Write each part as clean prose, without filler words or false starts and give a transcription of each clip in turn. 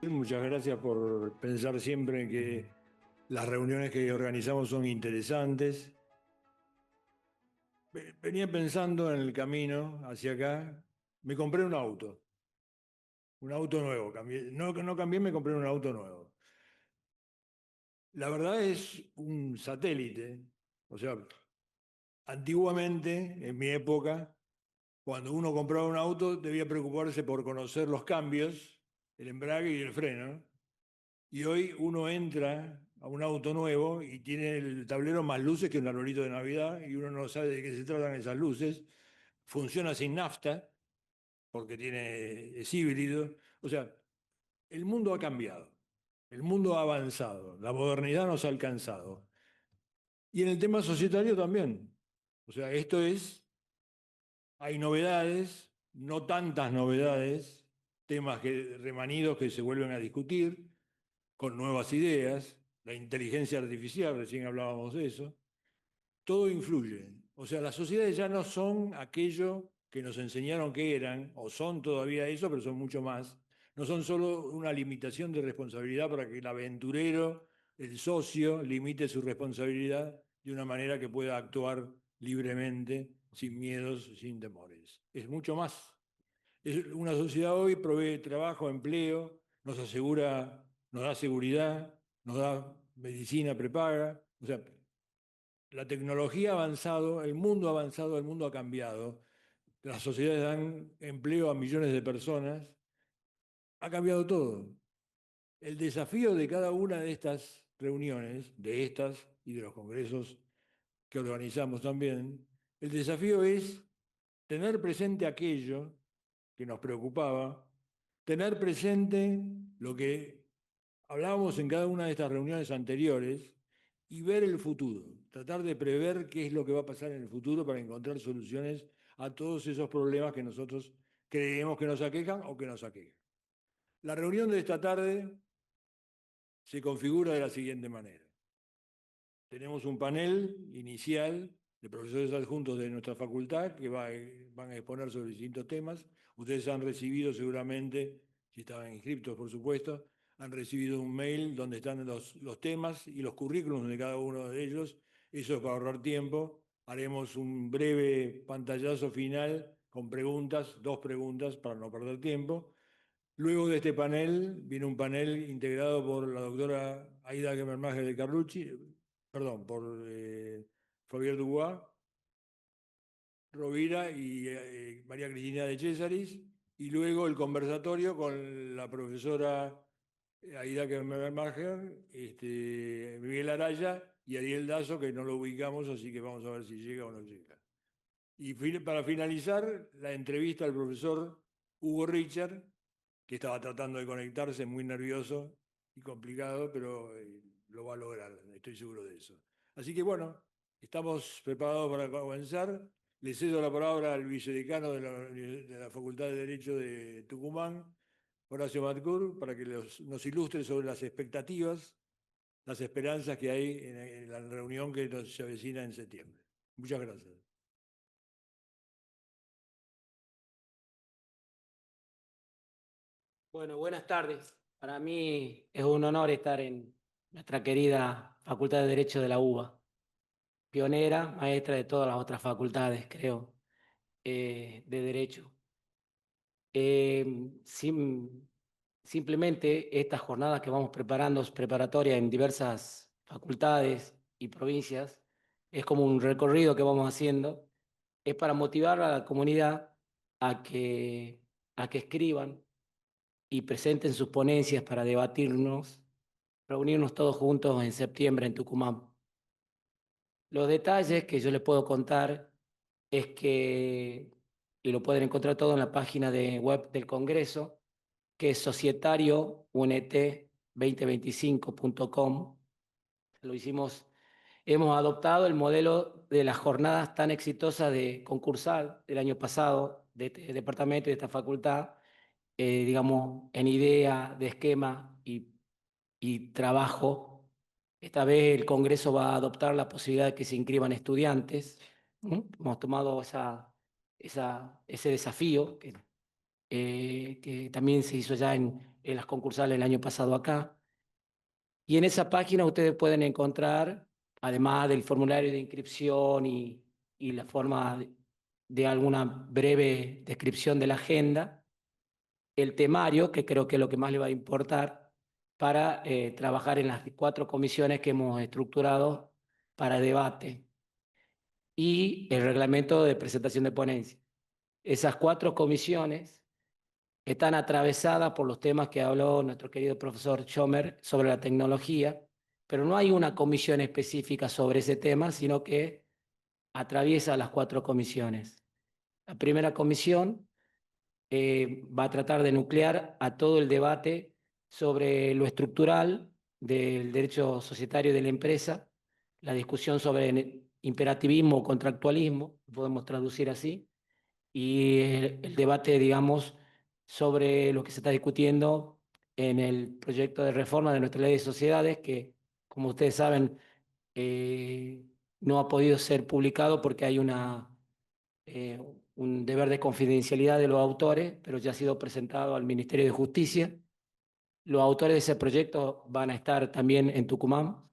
Muchas gracias por pensar siempre en que las reuniones que organizamos son interesantes. Venía pensando en el camino hacia acá, me compré un auto nuevo. No cambié, me compré un auto nuevo. La verdad es un satélite. O sea, antiguamente, en mi época, cuando uno compraba un auto, debía preocuparse por conocer los cambios, el embrague y el freno. Y hoy uno entra a un auto nuevo y tiene el tablero más luces que un arbolito de Navidad y uno no sabe de qué se tratan esas luces. Funciona sin nafta porque es híbrido. O sea, el mundo ha cambiado, el mundo ha avanzado, la modernidad nos ha alcanzado. Y en el tema societario también. O sea, hay novedades, no tantas novedades, temas remanidos que se vuelven a discutir con nuevas ideas, la inteligencia artificial, recién hablábamos de eso, todo influye. O sea, las sociedades ya no son aquello que nos enseñaron que eran, o son todavía eso, pero son mucho más. No son solo una limitación de responsabilidad para que el aventurero, el socio, limite su responsabilidad de una manera que pueda actuar libremente, sin miedos, sin temores. Es mucho más. Una sociedad hoy provee trabajo, empleo, nos asegura, nos da seguridad, nos da medicina prepaga. O sea, la tecnología ha avanzado, el mundo ha cambiado. Las sociedades dan empleo a millones de personas. Ha cambiado todo. El desafío de cada una de estas reuniones, de estas y de los congresos que organizamos también, el desafío es tener presente aquello que nos preocupaba, tener presente lo que hablábamos en cada una de estas reuniones anteriores y ver el futuro, tratar de prever qué es lo que va a pasar en el futuro para encontrar soluciones a todos esos problemas que nosotros creemos que nos aquejan o que nos aquejan. La reunión de esta tarde se configura de la siguiente manera. Tenemos un panel inicial de profesores adjuntos de nuestra facultad que van a exponer sobre distintos temas. Ustedes han recibido seguramente, si estaban inscriptos por supuesto, han recibido un mail donde están los temas y los currículums de cada uno de ellos. Eso es para ahorrar tiempo. Haremos un breve pantallazo final con preguntas, 2 preguntas para no perder tiempo. Luego de este panel viene un panel integrado por la doctora Aida Gemermaje de Carlucci, perdón, por Javier Dubois, Rovira y María Cristina de Césaris, y luego el conversatorio con la profesora Aida Gemermaje, Miguel Araya y Ariel Dazo, que no lo ubicamos, así que vamos a ver si llega o no llega. Y para finalizar, la entrevista al profesor Hugo Richard, que estaba tratando de conectarse, muy nervioso y complicado, pero lo va a lograr, estoy seguro de eso. Así que bueno, estamos preparados para comenzar. Le cedo la palabra al vicedecano de la Facultad de Derecho de Tucumán, Horacio Matcur, para que nos ilustre sobre las expectativas, las esperanzas que hay en la reunión que se avecina en septiembre. Muchas gracias. Bueno, buenas tardes. Para mí es un honor estar en nuestra querida Facultad de Derecho de la UBA, pionera, maestra de todas las otras facultades, creo, de Derecho. Simplemente estas jornadas que vamos preparando, preparatorias en diversas facultades y provincias, es como un recorrido que vamos haciendo, es para motivar a la comunidad a a que escriban y presenten sus ponencias para debatirnos, reunirnos todos juntos en septiembre en Tucumán. Los detalles que yo les puedo contar es que, y lo pueden encontrar todo en la página de web del Congreso, que es societariounet2025.com. Hemos adoptado el modelo de las jornadas tan exitosas de concursal del año pasado, de este departamento y de esta facultad, digamos, en idea, de esquema y trabajo. Esta vez el Congreso va a adoptar la posibilidad de que se inscriban estudiantes. Hemos tomado ese desafío que también se hizo ya en las concursales el año pasado acá. Y en esa página ustedes pueden encontrar, además del formulario de inscripción y la forma de alguna breve descripción de la agenda, el temario, que creo que es lo que más le va a importar, para trabajar en las 4 comisiones que hemos estructurado para debate, y el reglamento de presentación de ponencia. Esas 4 comisiones están atravesadas por los temas que habló nuestro querido profesor Schomer sobre la tecnología, pero no hay una comisión específica sobre ese tema, sino que atraviesa las 4 comisiones. La primera comisión va a tratar de nuclear a todo el debate sobre lo estructural del derecho societario de la empresa, la discusión sobre imperativismo o contractualismo, podemos traducir así, y el debate, digamos, sobre lo que se está discutiendo en el proyecto de reforma de nuestra ley de sociedades, que, como ustedes saben, no ha podido ser publicado porque hay eh, un deber de confidencialidad de los autores, pero ya ha sido presentado al Ministerio de Justicia. Los autores de ese proyecto van a estar también en Tucumán.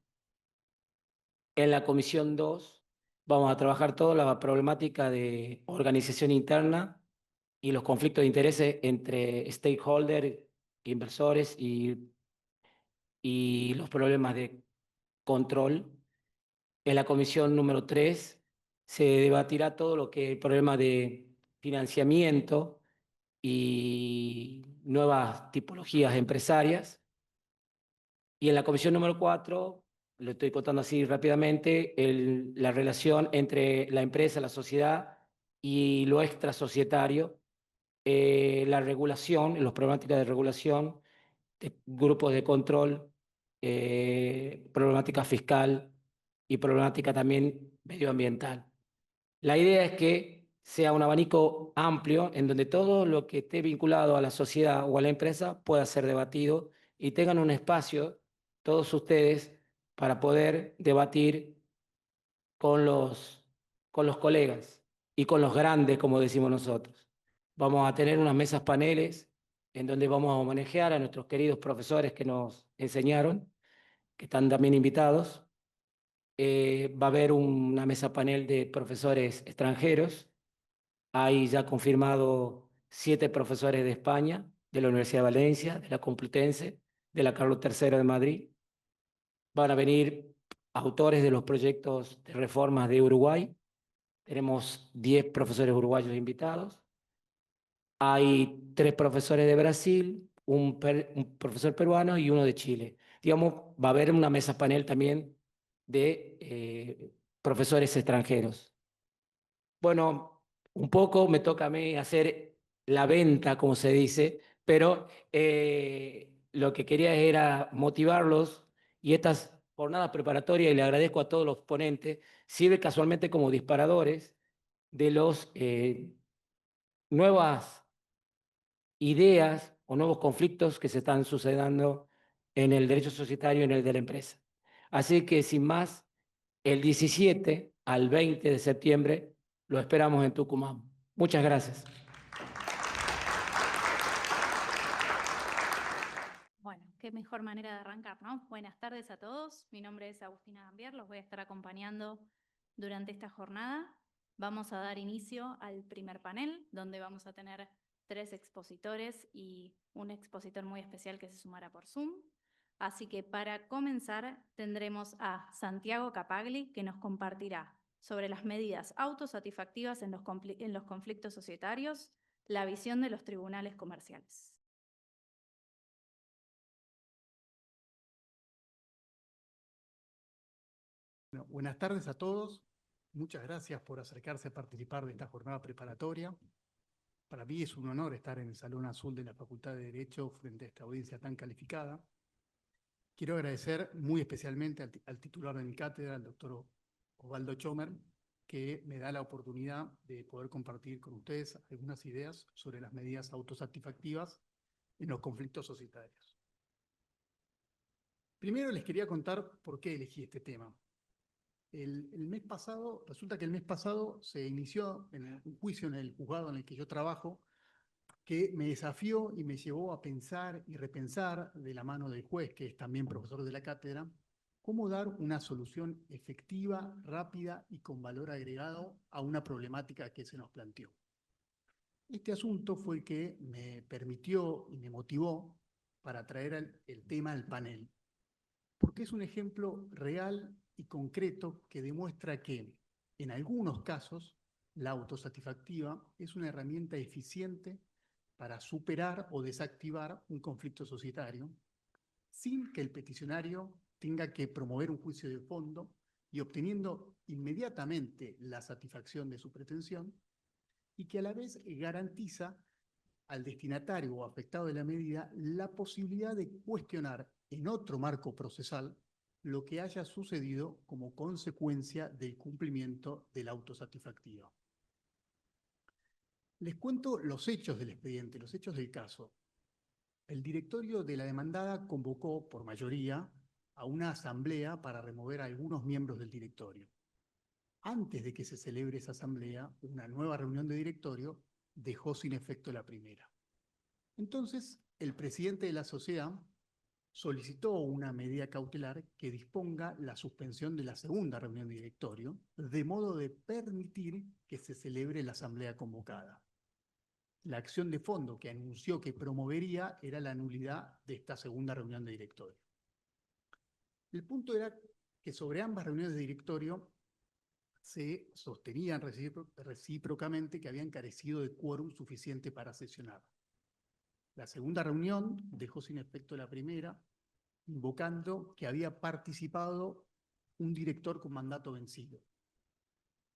En la Comisión 2 vamos a trabajar toda la problemática de organización interna y los conflictos de intereses entre stakeholders, inversores y los problemas de control. En la comisión número 3 se debatirá todo lo que es el problema de financiamiento y nuevas tipologías empresarias. Y en la comisión número 4, lo estoy contando así rápidamente, la relación entre la empresa, la sociedad y lo extrasocietario, la regulación, las problemáticas de regulación, de grupos de control, problemática fiscal y problemática también medioambiental. La idea es que sea un abanico amplio en donde todo lo que esté vinculado a la sociedad o a la empresa pueda ser debatido y tengan un espacio, todos ustedes, para poder debatir con con los colegas y con los grandes, como decimos nosotros. Vamos a tener unas mesas paneles en donde vamos a homenajear a nuestros queridos profesores que nos enseñaron, que están también invitados. Va a haber una mesa panel de profesores extranjeros. Hay ya confirmado 7 profesores de España, de la Universidad de Valencia, de la Complutense, de la Carlos III de Madrid. Van a venir autores de los proyectos de reformas de Uruguay. Tenemos 10 profesores uruguayos invitados. Hay 3 profesores de Brasil, un profesor peruano y uno de Chile. Digamos, va a haber una mesa panel también de profesores extranjeros. Bueno, un poco me toca a mí hacer la venta, como se dice, pero lo que quería era motivarlos, y estas jornadas preparatorias, y le agradezco a todos los ponentes, sirve casualmente como disparadores de los nuevas ideas o nuevos conflictos que se están sucediendo en el derecho societario y en el de la empresa. Así que, sin más, el 17 al 20 de septiembre lo esperamos en Tucumán. Muchas gracias. Bueno, qué mejor manera de arrancar, ¿no? Buenas tardes a todos. Mi nombre es Agustina Gambier, los voy a estar acompañando durante esta jornada. Vamos a dar inicio al primer panel, donde vamos a tener 3 expositores y un expositor muy especial que se sumará por Zoom. Así que para comenzar tendremos a Santiago Capagli, que nos compartirá sobre las medidas autosatisfactivas en los conflictos societarios, la visión de los tribunales comerciales. Bueno, buenas tardes a todos. Muchas gracias por acercarse a participar de esta jornada preparatoria. Para mí es un honor estar en el Salón Azul de la Facultad de Derecho frente a esta audiencia tan calificada. Quiero agradecer muy especialmente al titular de mi cátedra, el doctor Osvaldo Schomer, que me da la oportunidad de poder compartir con ustedes algunas ideas sobre las medidas autosatisfactivas en los conflictos societarios. Primero les quería contar por qué elegí este tema. El mes pasado, resulta que el mes pasado se inició un juicio en el juzgado en el que yo trabajo, que me desafió y me llevó a pensar y repensar de la mano del juez, que es también profesor de la cátedra, cómo dar una solución efectiva, rápida y con valor agregado a una problemática que se nos planteó. Este asunto fue el que me permitió y me motivó para traer el tema al panel, porque es un ejemplo real y concreto que demuestra que, en algunos casos, la autosatisfactiva es una herramienta eficiente para superar o desactivar un conflicto societario, sin que el peticionario tenga que promover un juicio de fondo y obteniendo inmediatamente la satisfacción de su pretensión, y que a la vez garantiza al destinatario o afectado de la medida la posibilidad de cuestionar en otro marco procesal lo que haya sucedido como consecuencia del cumplimiento de la autosatisfactiva. Les cuento los hechos del expediente, los hechos del caso. El directorio de la demandada convocó por mayoría a una asamblea para remover a algunos miembros del directorio. Antes de que se celebre esa asamblea, una nueva reunión de directorio dejó sin efecto la primera. Entonces, el presidente de la sociedad solicitó una medida cautelar que disponga la suspensión de la segunda reunión de directorio, de modo de permitir que se celebre la asamblea convocada. La acción de fondo que anunció que promovería era la nulidad de esta segunda reunión de directorio. El punto era que sobre ambas reuniones de directorio se sostenían recíprocamente que habían carecido de quórum suficiente para sesionar. La segunda reunión dejó sin efecto la primera, invocando que había participado un director con mandato vencido.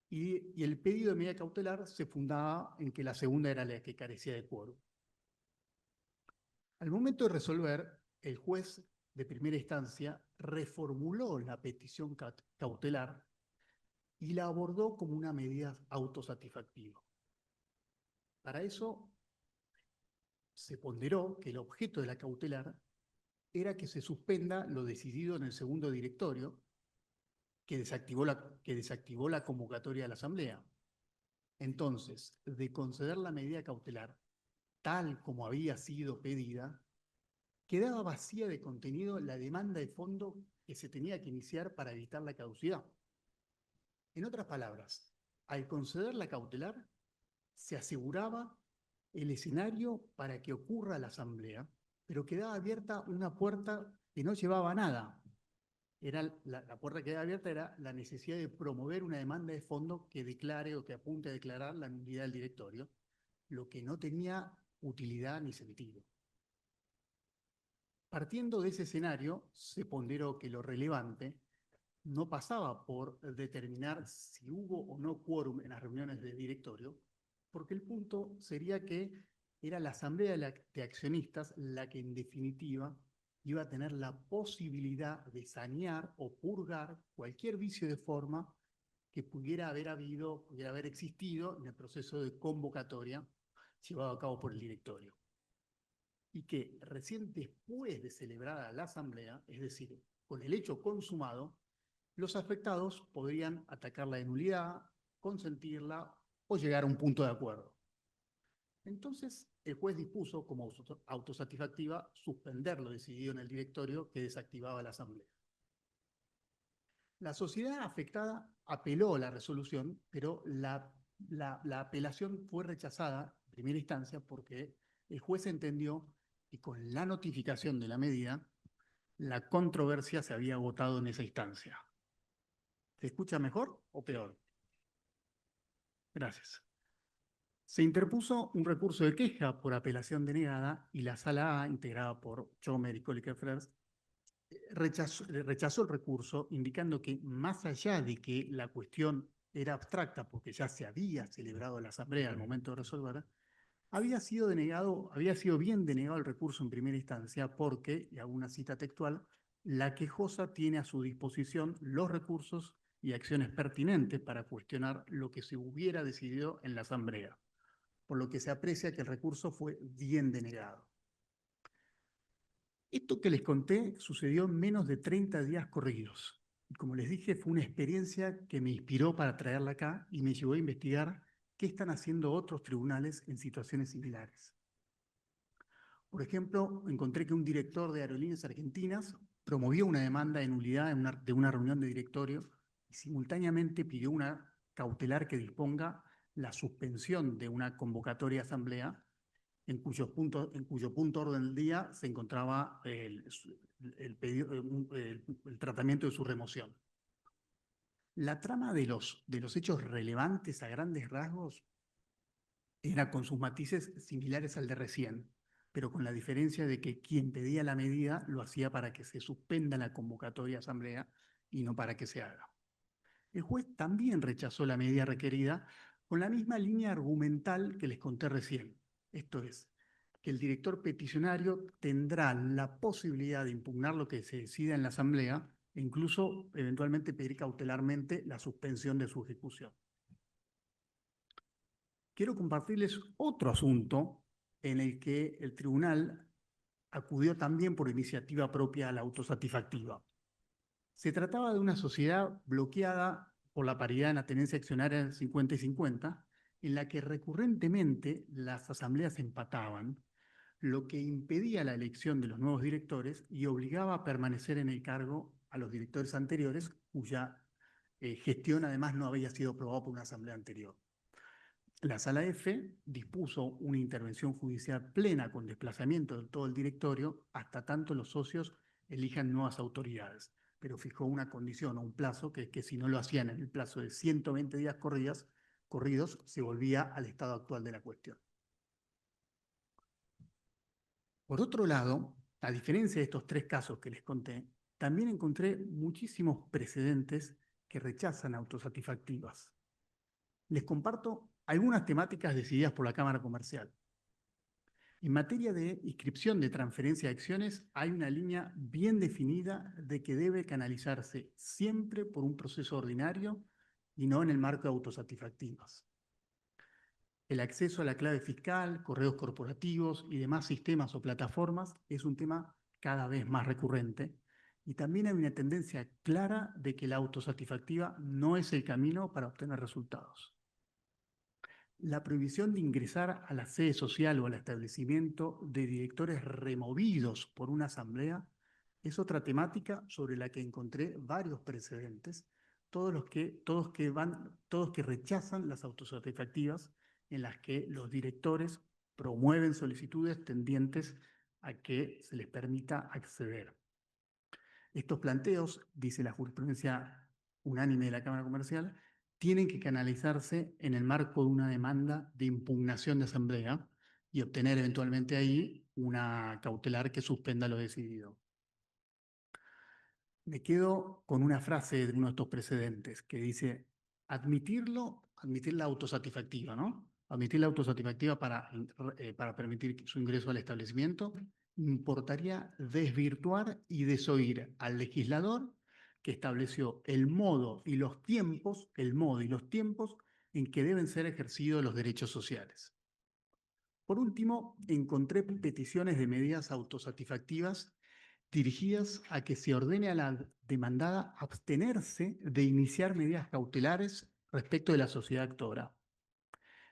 Y el pedido de medida cautelar se fundaba en que la segunda era la que carecía de quórum. Al momento de resolver, el juez de primera instancia reformuló la petición cautelar y la abordó como una medida autosatisfactiva. Para eso, se ponderó que el objeto de la cautelar era que se suspenda lo decidido en el segundo directorio, que desactivó la convocatoria de la asamblea. Entonces, de conceder la medida cautelar tal como había sido pedida, quedaba vacía de contenido la demanda de fondo que se tenía que iniciar para evitar la caducidad. En otras palabras, al conceder la cautelar, se aseguraba el escenario para que ocurra la asamblea, pero quedaba abierta una puerta que no llevaba a nada. La puerta que quedaba abierta era la necesidad de promover una demanda de fondo que declare o que apunte a declarar la nulidad del directorio, lo que no tenía utilidad ni sentido. Partiendo de ese escenario, se ponderó que lo relevante no pasaba por determinar si hubo o no quórum en las reuniones de directorio, porque el punto sería que era la asamblea de accionistas la que en definitiva iba a tener la posibilidad de sanear o purgar cualquier vicio de forma que pudiera haber existido en el proceso de convocatoria llevado a cabo por el directorio. Y que recién después de celebrada la asamblea, es decir, con el hecho consumado, los afectados podrían atacar la nulidad, consentirla o llegar a un punto de acuerdo. Entonces, el juez dispuso como autosatisfactiva suspender lo decidido en el directorio que desactivaba la asamblea. La sociedad afectada apeló la resolución, pero la apelación fue rechazada en primera instancia porque el juez entendió que con la notificación de la medida, la controversia se había agotado en esa instancia. ¿Se escucha mejor o peor? Gracias. Se interpuso un recurso de queja por apelación denegada y la Sala A, integrada por Chomer y Colliker-Frers, rechazó el recurso, indicando que más allá de que la cuestión era abstracta porque ya se había celebrado la asamblea al momento de resolver, había sido bien denegado el recurso en primera instancia porque, y hago una cita textual, la quejosa tiene a su disposición los recursos y acciones pertinentes para cuestionar lo que se hubiera decidido en la Asamblea, por lo que se aprecia que el recurso fue bien denegado. Esto que les conté sucedió en menos de 30 días corridos. Y como les dije, fue una experiencia que me inspiró para traerla acá y me llevó a investigar qué están haciendo otros tribunales en situaciones similares. Por ejemplo, encontré que un director de Aerolíneas Argentinas promovió una demanda de nulidad de una reunión de directorio y simultáneamente pidió una cautelar que disponga la suspensión de una convocatoria de asamblea en cuyo punto orden del día se encontraba el tratamiento de su remoción. La trama de los hechos relevantes a grandes rasgos era con sus matices similares al de recién, pero con la diferencia de que quien pedía la medida lo hacía para que se suspenda la convocatoria de asamblea y no para que se haga. El juez también rechazó la medida requerida con la misma línea argumental que les conté recién. Esto es, que el director peticionario tendrá la posibilidad de impugnar lo que se decida en la asamblea e incluso eventualmente pedir cautelarmente la suspensión de su ejecución. Quiero compartirles otro asunto en el que el tribunal acudió también por iniciativa propia a la autosatisfactiva. Se trataba de una sociedad bloqueada por la paridad en la tenencia accionaria 50 y 50, en la que recurrentemente las asambleas empataban, lo que impedía la elección de los nuevos directores y obligaba a permanecer en el cargo a los directores anteriores, cuya gestión además no había sido aprobada por una asamblea anterior. La Sala F dispuso una intervención judicial plena con desplazamiento de todo el directorio hasta tanto los socios elijan nuevas autoridades, pero fijó una condición o un plazo que es que si no lo hacían en el plazo de 120 días corridos, se volvía al estado actual de la cuestión. Por otro lado, a diferencia de estos tres casos que les conté, también encontré muchísimos precedentes que rechazan autosatisfactivas. Les comparto algunas temáticas decididas por la Cámara Comercial. En materia de inscripción de transferencia de acciones, hay una línea bien definida de que debe canalizarse siempre por un proceso ordinario y no en el marco de autosatisfactivas. El acceso a la clave fiscal, correos corporativos y demás sistemas o plataformas es un tema cada vez más recurrente y también hay una tendencia clara de que la autosatisfactiva no es el camino para obtener resultados. La prohibición de ingresar a la sede social o al establecimiento de directores removidos por una asamblea es otra temática sobre la que encontré varios precedentes, todos que rechazan las autosatisfactivas en las que los directores promueven solicitudes tendientes a que se les permita acceder. Estos planteos, dice la jurisprudencia unánime de la Cámara Comercial, tienen que canalizarse en el marco de una demanda de impugnación de asamblea y obtener eventualmente ahí una cautelar que suspenda lo decidido. Me quedo con una frase de uno de estos precedentes que dice, admitir la autosatisfactiva, ¿no? Admitir la autosatisfactiva para permitir su ingreso al establecimiento, importaría desvirtuar y desoír al legislador que estableció el modo y los tiempos en que deben ser ejercidos los derechos sociales. Por último, encontré peticiones de medidas autosatisfactivas dirigidas a que se ordene a la demandada abstenerse de iniciar medidas cautelares respecto de la sociedad actora.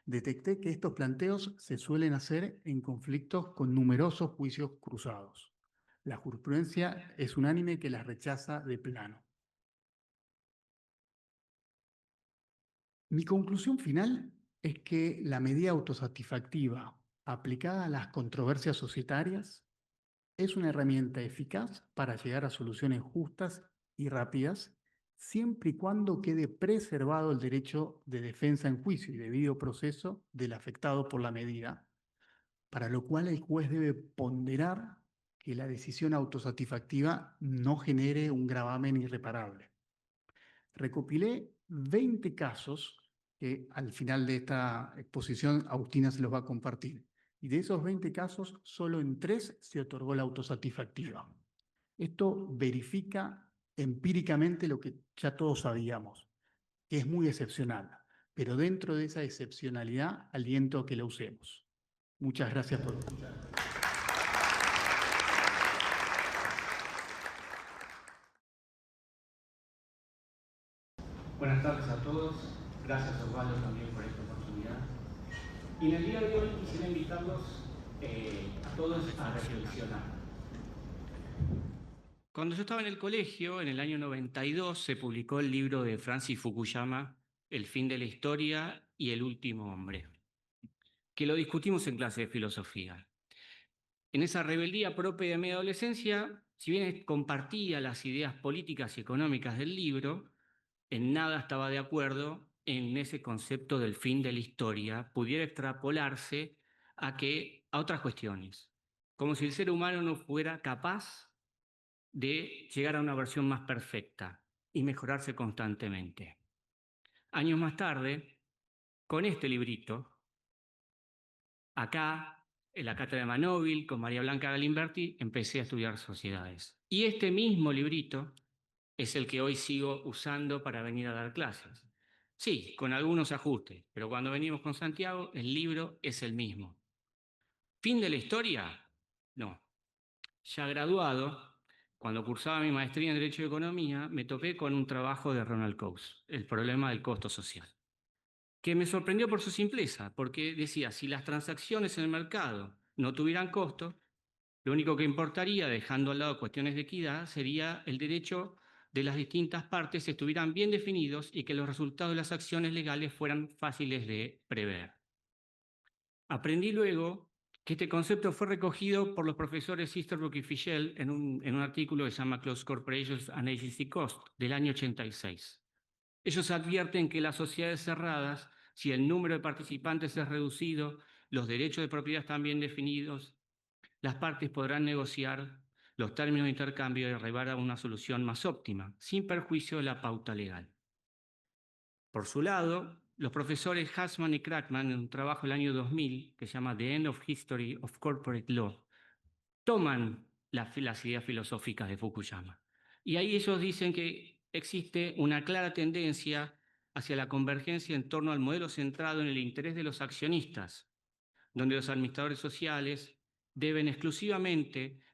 Detecté que estos planteos se suelen hacer en conflictos con numerosos juicios cruzados. La jurisprudencia es unánime que las rechaza de plano. Mi conclusión final es que la medida autosatisfactiva aplicada a las controversias societarias es una herramienta eficaz para llegar a soluciones justas y rápidas, siempre y cuando quede preservado el derecho de defensa en juicio y debido proceso del afectado por la medida, para lo cual el juez debe ponderar que la decisión autosatisfactiva no genere un gravamen irreparable. Recopilé 20 casos que al final de esta exposición Agustina se los va a compartir. Y de esos 20 casos, solo en 3 se otorgó la autosatisfactiva. Esto verifica empíricamente lo que ya todos sabíamos, que es muy excepcional, pero dentro de esa excepcionalidad aliento a que la usemos. Muchas gracias por escuchar. Buenas tardes a todos. Gracias, Osvaldo, también por esta oportunidad. Y en el día de hoy quisiera invitarlos a todos a reflexionar. Cuando yo estaba en el colegio, en el año 92, se publicó el libro de Francis Fukuyama, El fin de la historia y el último hombre, que lo discutimos en clase de filosofía. En esa rebeldía propia de mi adolescencia, si bien compartía las ideas políticas y económicas del libro, en nada estaba de acuerdo en ese concepto del fin de la historia pudiera extrapolarse a otras cuestiones, como si el ser humano no fuera capaz de llegar a una versión más perfecta y mejorarse constantemente. Años más tarde, con este librito, acá, en la cátedra de Manóvil, con María Blanca Galimberti, empecé a estudiar sociedades. Y este mismo librito es el que hoy sigo usando para venir a dar clases. Sí, con algunos ajustes, pero cuando venimos con Santiago, el libro es el mismo. ¿Fin de la historia? No. Ya graduado, cuando cursaba mi maestría en Derecho y Economía, me topé con un trabajo de Ronald Coase, El problema del costo social, que me sorprendió por su simpleza, porque decía, si las transacciones en el mercado no tuvieran costo, lo único que importaría, dejando al lado cuestiones de equidad, sería el derecho de las distintas partes estuvieran bien definidos y que los resultados de las acciones legales fueran fáciles de prever. Aprendí luego que este concepto fue recogido por los profesores Easterbrook y Fischel en un artículo que se llama Closed Corporations and Agency Cost, del año 86. Ellos advierten que las sociedades cerradas, si el número de participantes es reducido, los derechos de propiedad están bien definidos, las partes podrán negociar los términos de intercambio y arribar a una solución más óptima, sin perjuicio de la pauta legal. Por su lado, los profesores Hassman y Crackman, en un trabajo del año 2000 que se llama The End of History of Corporate Law, toman las ideas filosóficas de Fukuyama. Y ahí ellos dicen que existe una clara tendencia hacia la convergencia en torno al modelo centrado en el interés de los accionistas, donde los administradores sociales deben exclusivamente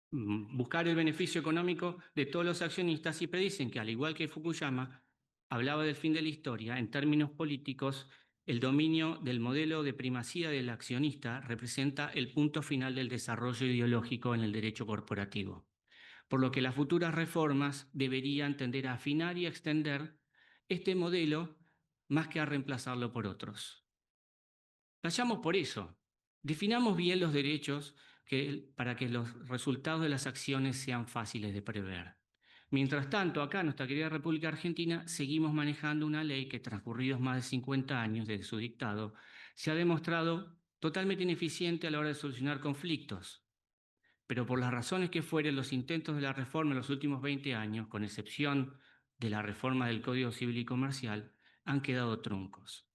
buscar el beneficio económico de todos los accionistas y predicen que, al igual que Fukuyama, hablaba del fin de la historia, en términos políticos, el dominio del modelo de primacía del accionista representa el punto final del desarrollo ideológico en el derecho corporativo, por lo que las futuras reformas deberían tender a afinar y extender este modelo más que a reemplazarlo por otros. Vayamos por eso. Definamos bien los derechos para que los resultados de las acciones sean fáciles de prever. Mientras tanto, acá en nuestra querida República Argentina seguimos manejando una ley que, transcurridos más de 50 años desde su dictado, se ha demostrado totalmente ineficiente a la hora de solucionar conflictos. Pero por las razones que fueren, los intentos de la reforma en los últimos 20 años, con excepción de la reforma del Código Civil y Comercial, han quedado truncos.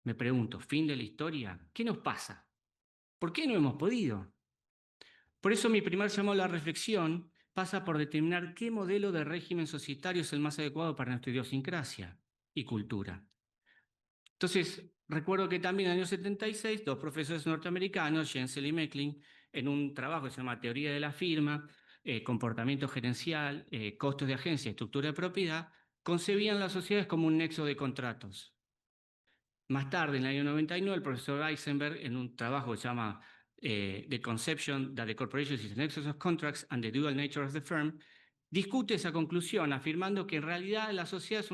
Me pregunto, ¿fin de la historia? ¿Qué nos pasa? ¿Por qué no hemos podido? Por eso mi primer llamado a la reflexión pasa por determinar qué modelo de régimen societario es el más adecuado para nuestra idiosincrasia y cultura. Entonces, recuerdo que también en el año 76, dos profesores norteamericanos, Jensel y Meckling, en un trabajo que se llama Teoría de la firma, comportamiento gerencial, costos de agencia, estructura de propiedad, concebían las sociedades como un nexo de contratos. Más tarde, en el año 99, el profesor Eisenberg, en un trabajo que se llama The Conception that the Corporation is a Nexus of Contracts and the Dual Nature of the Firm, discute esa conclusión afirmando que en realidad la sociedad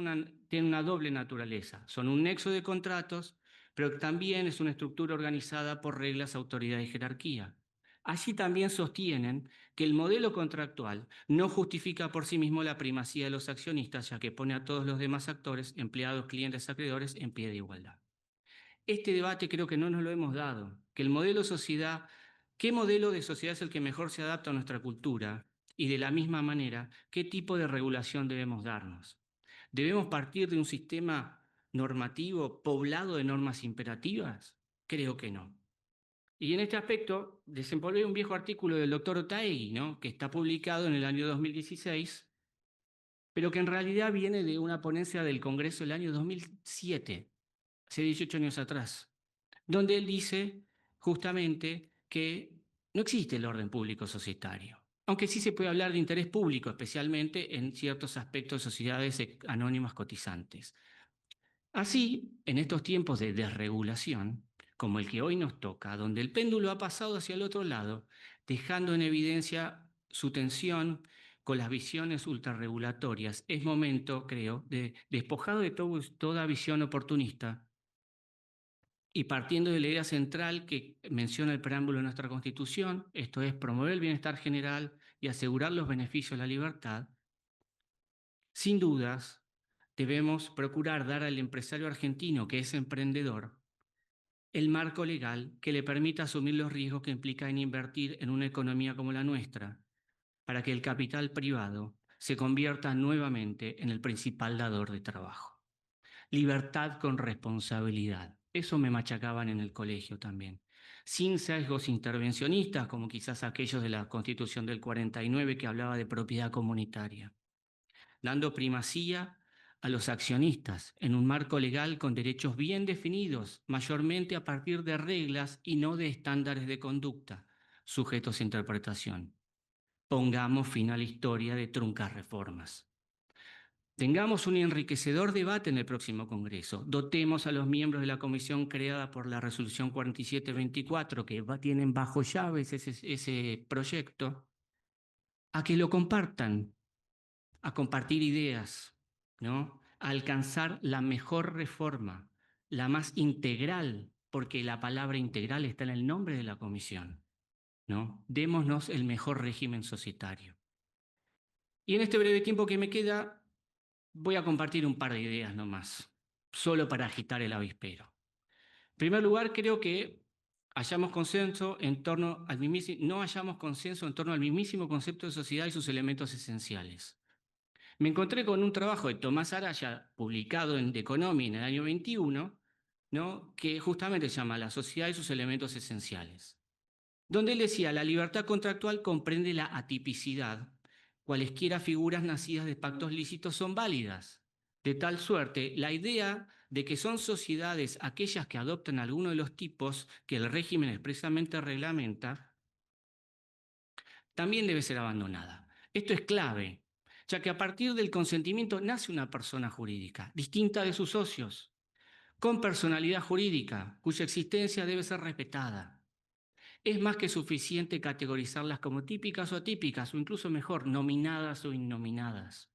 tiene una doble naturaleza. Son un nexo de contratos, pero también es una estructura organizada por reglas, autoridad y jerarquía. Allí también sostienen que el modelo contractual no justifica por sí mismo la primacía de los accionistas, ya que pone a todos los demás actores, empleados, clientes, acreedores, en pie de igualdad. Este debate creo que no nos lo hemos dado, que el modelo sociedad, ¿qué modelo de sociedad es el que mejor se adapta a nuestra cultura? Y de la misma manera, ¿qué tipo de regulación debemos darnos? ¿Debemos partir de un sistema normativo poblado de normas imperativas? Creo que no. Y en este aspecto desempolvé un viejo artículo del doctor Otaegui, ¿no? Que está publicado en el año 2016, pero que en realidad viene de una ponencia del Congreso del año 2007, hace 18 años atrás, donde él dice justamente que no existe el orden público societario, aunque sí se puede hablar de interés público, especialmente en ciertos aspectos de sociedades anónimas cotizantes. Así, en estos tiempos de desregulación, como el que hoy nos toca, donde el péndulo ha pasado hacia el otro lado, dejando en evidencia su tensión con las visiones ultrarregulatorias, es momento, creo, de despojado de toda visión oportunista y partiendo de la idea central que menciona el preámbulo de nuestra Constitución, esto es promover el bienestar general y asegurar los beneficios de la libertad, sin dudas debemos procurar dar al empresario argentino que es emprendedor el marco legal que le permita asumir los riesgos que implica en invertir en una economía como la nuestra, para que el capital privado se convierta nuevamente en el principal dador de trabajo. Libertad con responsabilidad. Eso me machacaban en el colegio también. Sin sesgos intervencionistas, como quizás aquellos de la Constitución del 49 que hablaba de propiedad comunitaria. Dando primacía a los accionistas en un marco legal con derechos bien definidos, mayormente a partir de reglas y no de estándares de conducta, sujetos a interpretación. Pongamos fin a la historia de truncas reformas. Tengamos un enriquecedor debate en el próximo Congreso. Dotemos a los miembros de la comisión creada por la resolución 4724, que tienen bajo llaves ese proyecto, a que lo compartan, a compartir ideas, ¿no? A alcanzar la mejor reforma, la más integral, porque la palabra integral está en el nombre de la comisión, ¿no? Démonos el mejor régimen societario. Y en este breve tiempo que me queda, voy a compartir un par de ideas nomás, solo para agitar el avispero. En primer lugar, creo que no hayamos consenso en torno al mismísimo concepto de sociedad y sus elementos esenciales. Me encontré con un trabajo de Tomás Araya, publicado en The Economy en el año 21, ¿no? Que justamente se llama La sociedad y sus elementos esenciales, donde él decía: la libertad contractual comprende la atipicidad. Cualesquiera figuras nacidas de pactos lícitos son válidas. De tal suerte, la idea de que son sociedades aquellas que adoptan alguno de los tipos que el régimen expresamente reglamenta, también debe ser abandonada. Esto es clave, ya que a partir del consentimiento nace una persona jurídica, distinta de sus socios, con personalidad jurídica, cuya existencia debe ser respetada. Es más que suficiente categorizarlas como típicas o atípicas, o incluso mejor, nominadas o innominadas.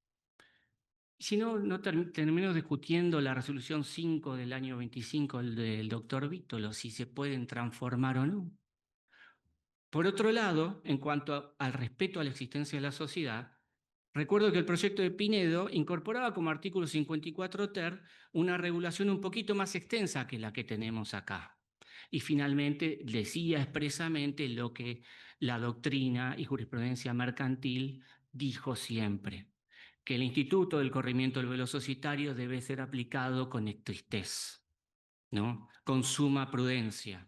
Si no, terminamos discutiendo la resolución 5 del año 25 del doctor Vítolo, si se pueden transformar o no. Por otro lado, en cuanto al respeto a la existencia de la sociedad, recuerdo que el proyecto de Pinedo incorporaba como artículo 54 ter una regulación un poquito más extensa que la que tenemos acá. Y finalmente decía expresamente lo que la doctrina y jurisprudencia mercantil dijo siempre: que el instituto del corrimiento del velo societario debe ser aplicado con estrictez, ¿no? Con suma prudencia,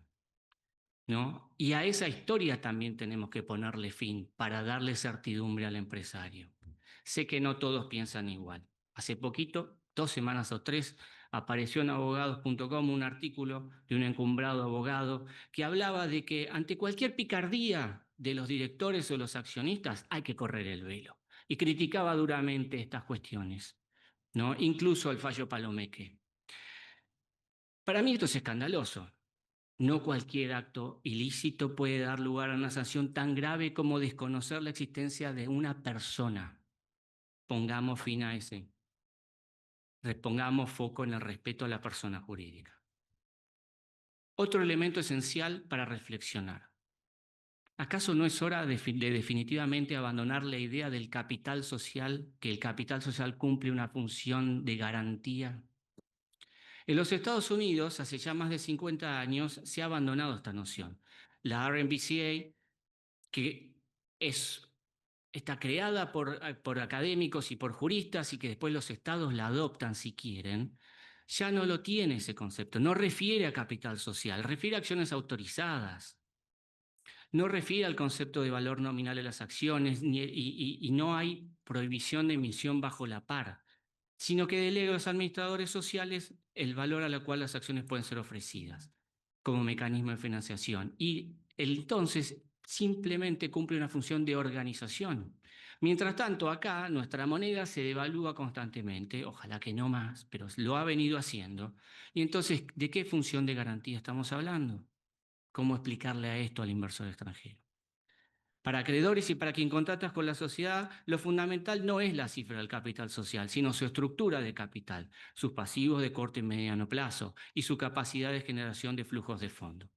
¿no? Y a esa historia también tenemos que ponerle fin para darle certidumbre al empresario. Sé que no todos piensan igual. Hace poquito, 2 semanas o 3, apareció en abogados.com un artículo de un encumbrado abogado que hablaba de que ante cualquier picardía de los directores o los accionistas hay que correr el velo. Y criticaba duramente estas cuestiones, ¿no? Incluso el fallo Palomeque. Para mí esto es escandaloso. No cualquier acto ilícito puede dar lugar a una sanción tan grave como desconocer la existencia de una persona. Pongamos fin a ese. Pongamos foco en el respeto a la persona jurídica. Otro elemento esencial para reflexionar. ¿Acaso no es hora de definitivamente abandonar la idea del capital social, que el capital social cumple una función de garantía? En los Estados Unidos, hace ya más de 50 años, se ha abandonado esta noción. La RMBCA, que está creada por académicos y por juristas y que después los estados la adoptan si quieren, ya no lo tiene ese concepto. No refiere a capital social, refiere a acciones autorizadas. no refiere al concepto de valor nominal de las acciones y no hay prohibición de emisión bajo la par, sino que delega a los administradores sociales el valor a la cual las acciones pueden ser ofrecidas como mecanismo de financiación. Y entonces simplemente cumple una función de organización. Mientras tanto, acá nuestra moneda se devalúa constantemente, ojalá que no más, pero lo ha venido haciendo. Y entonces, ¿de qué función de garantía estamos hablando? ¿Cómo explicarle a esto al inversor extranjero? Para acreedores y para quien contratas con la sociedad, lo fundamental no es la cifra del capital social, sino su estructura de capital, sus pasivos de corto y mediano plazo y su capacidad de generación de flujos de fondo,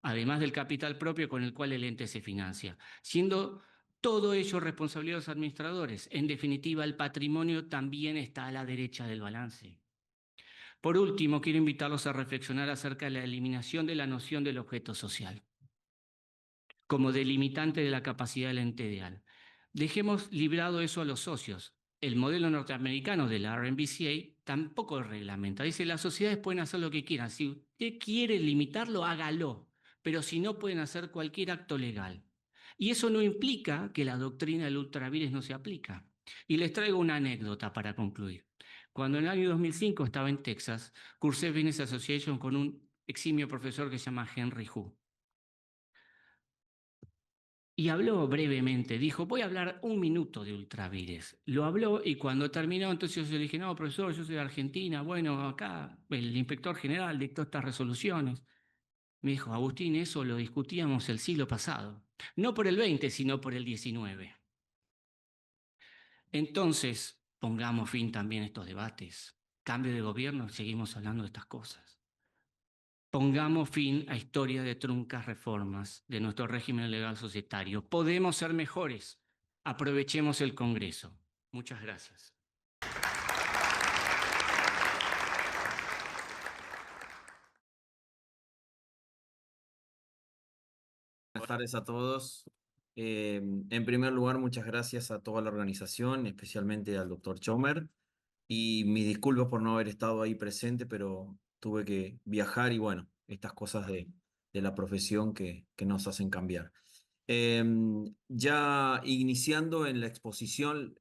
además del capital propio con el cual el ente se financia, siendo todo ello responsabilidad de los administradores. En definitiva, el patrimonio también está a la derecha del balance. Por último, quiero invitarlos a reflexionar acerca de la eliminación de la noción del objeto social como delimitante de la capacidad del ente ideal. Dejemos librado eso a los socios. El modelo norteamericano de la RMBCA tampoco reglamenta. Dice, las sociedades pueden hacer lo que quieran. Si usted quiere limitarlo, hágalo. Pero si no, pueden hacer cualquier acto legal. Y eso no implica que la doctrina del ultravires no se aplica. Y les traigo una anécdota para concluir. Cuando en el año 2005 estaba en Texas, cursé Business Association con un eximio profesor que se llama Henry Hu. Y habló brevemente, dijo, voy a hablar un minuto de ultravires. Lo habló y cuando terminó, entonces yo le dije, no, profesor, yo soy de Argentina, bueno, acá el inspector general dictó estas resoluciones. Me dijo, Agustín, eso lo discutíamos el siglo pasado, no por el 20, sino por el 19. Entonces, pongamos fin también a estos debates. Cambio de gobierno, seguimos hablando de estas cosas. Pongamos fin a historia de truncas reformas de nuestro régimen legal societario. Podemos ser mejores. Aprovechemos el Congreso. Muchas gracias. Buenas tardes a todos. En primer lugar, muchas gracias a toda la organización, especialmente al doctor Chomer. Y mis disculpas por no haber estado ahí presente, pero tuve que viajar y bueno, estas cosas de la profesión que nos hacen cambiar. Ya iniciando en la exposición,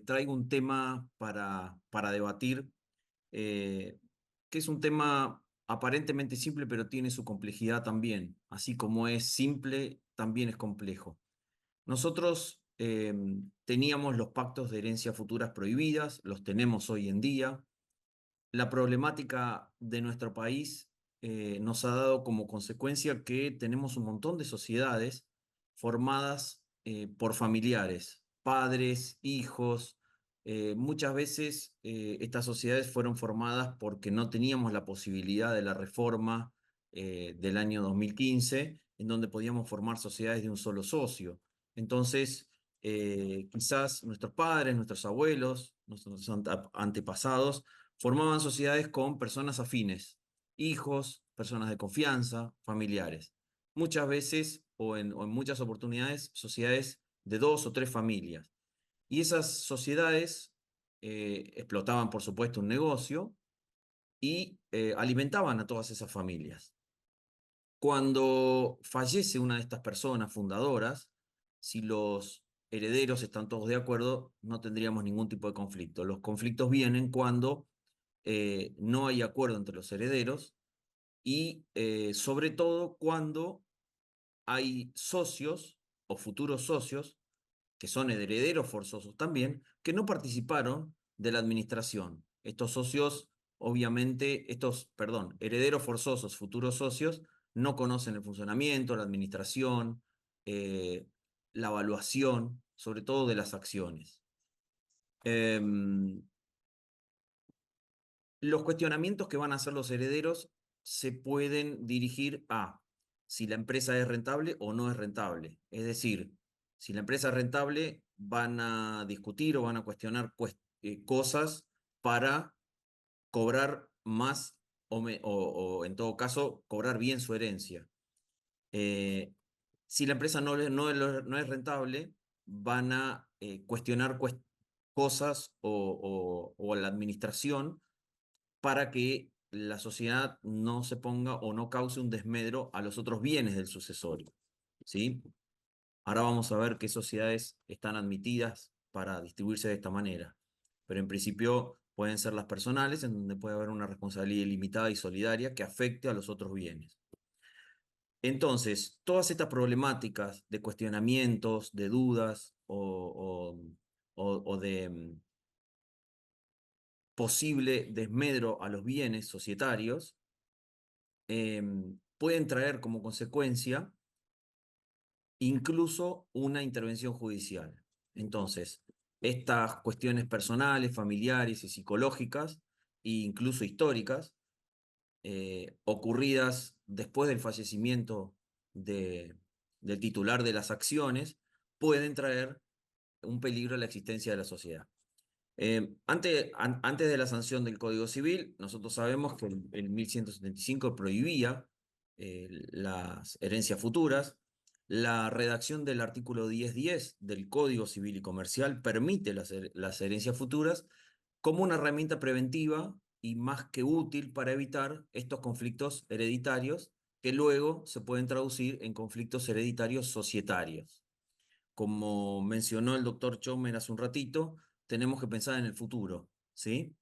traigo un tema para debatir, que es un tema aparentemente simple, pero tiene su complejidad también. Así como es simple, también es complejo. Nosotros teníamos los pactos de herencia futuras prohibidas, los tenemos hoy en día. La problemática de nuestro país nos ha dado como consecuencia que tenemos un montón de sociedades formadas por familiares, padres, hijos. Muchas veces estas sociedades fueron formadas porque no teníamos la posibilidad de la reforma del año 2015, en donde podíamos formar sociedades de un solo socio. Entonces, quizás nuestros padres, nuestros abuelos, nuestros antepasados, formaban sociedades con personas afines, hijos, personas de confianza, familiares. Muchas veces, o en muchas oportunidades, sociedades de 2 o 3 familias. Y esas sociedades explotaban, por supuesto, un negocio y alimentaban a todas esas familias. Cuando fallece una de estas personas fundadoras, si los herederos están todos de acuerdo, no tendríamos ningún tipo de conflicto. Los conflictos vienen cuando no hay acuerdo entre los herederos y sobre todo cuando hay socios o futuros socios, que son herederos forzosos también, que no participaron de la administración. Estos socios, obviamente, herederos forzosos, futuros socios, no conocen el funcionamiento, la administración, la evaluación, sobre todo de las acciones. Los cuestionamientos que van a hacer los herederos se pueden dirigir a si la empresa es rentable o no es rentable. Es decir, si la empresa es rentable, van a discutir o van a cuestionar cosas para cobrar más o en todo caso, cobrar bien su herencia. Si la empresa no es rentable, van a cuestionar cosas o la administración para que la sociedad no se ponga o no cause un desmedro a los otros bienes del sucesorio. ¿sí? Ahora vamos a ver qué sociedades están admitidas para distribuirse de esta manera. Pero en principio pueden ser las personales, en donde puede haber una responsabilidad ilimitada y solidaria que afecte a los otros bienes. Entonces, todas estas problemáticas de cuestionamientos, de dudas o de posible desmedro a los bienes societarios pueden traer como consecuencia incluso una intervención judicial. Entonces, estas cuestiones personales, familiares y psicológicas, e incluso históricas, ocurridas después del fallecimiento del titular de las acciones, pueden traer un peligro a la existencia de la sociedad. Antes de la sanción del Código Civil, nosotros sabemos que el 1175 prohibía las herencias futuras. La redacción del artículo 1010 del Código Civil y Comercial permite las herencias futuras como una herramienta preventiva y más que útil para evitar estos conflictos hereditarios que luego se pueden traducir en conflictos hereditarios societarios. Como mencionó el doctor Chomer hace un ratito, tenemos que pensar en el futuro, ¿sí?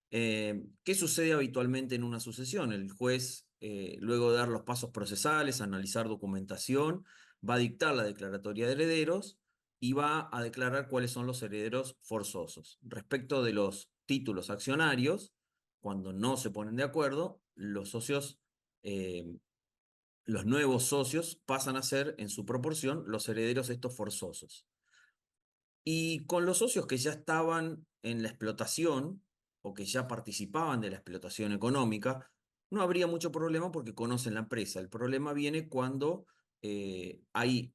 ¿Qué sucede habitualmente en una sucesión? El juez, luego de dar los pasos procesales, analizar documentación, va a dictar la declaratoria de herederos y va a declarar cuáles son los herederos forzosos. Respecto de los títulos accionarios, cuando no se ponen de acuerdo, los socios, los nuevos socios pasan a ser, en su proporción, los herederos estos forzosos. Y con los socios que ya estaban en la explotación o que ya participaban de la explotación económica, no habría mucho problema porque conocen la empresa. El problema viene cuando hay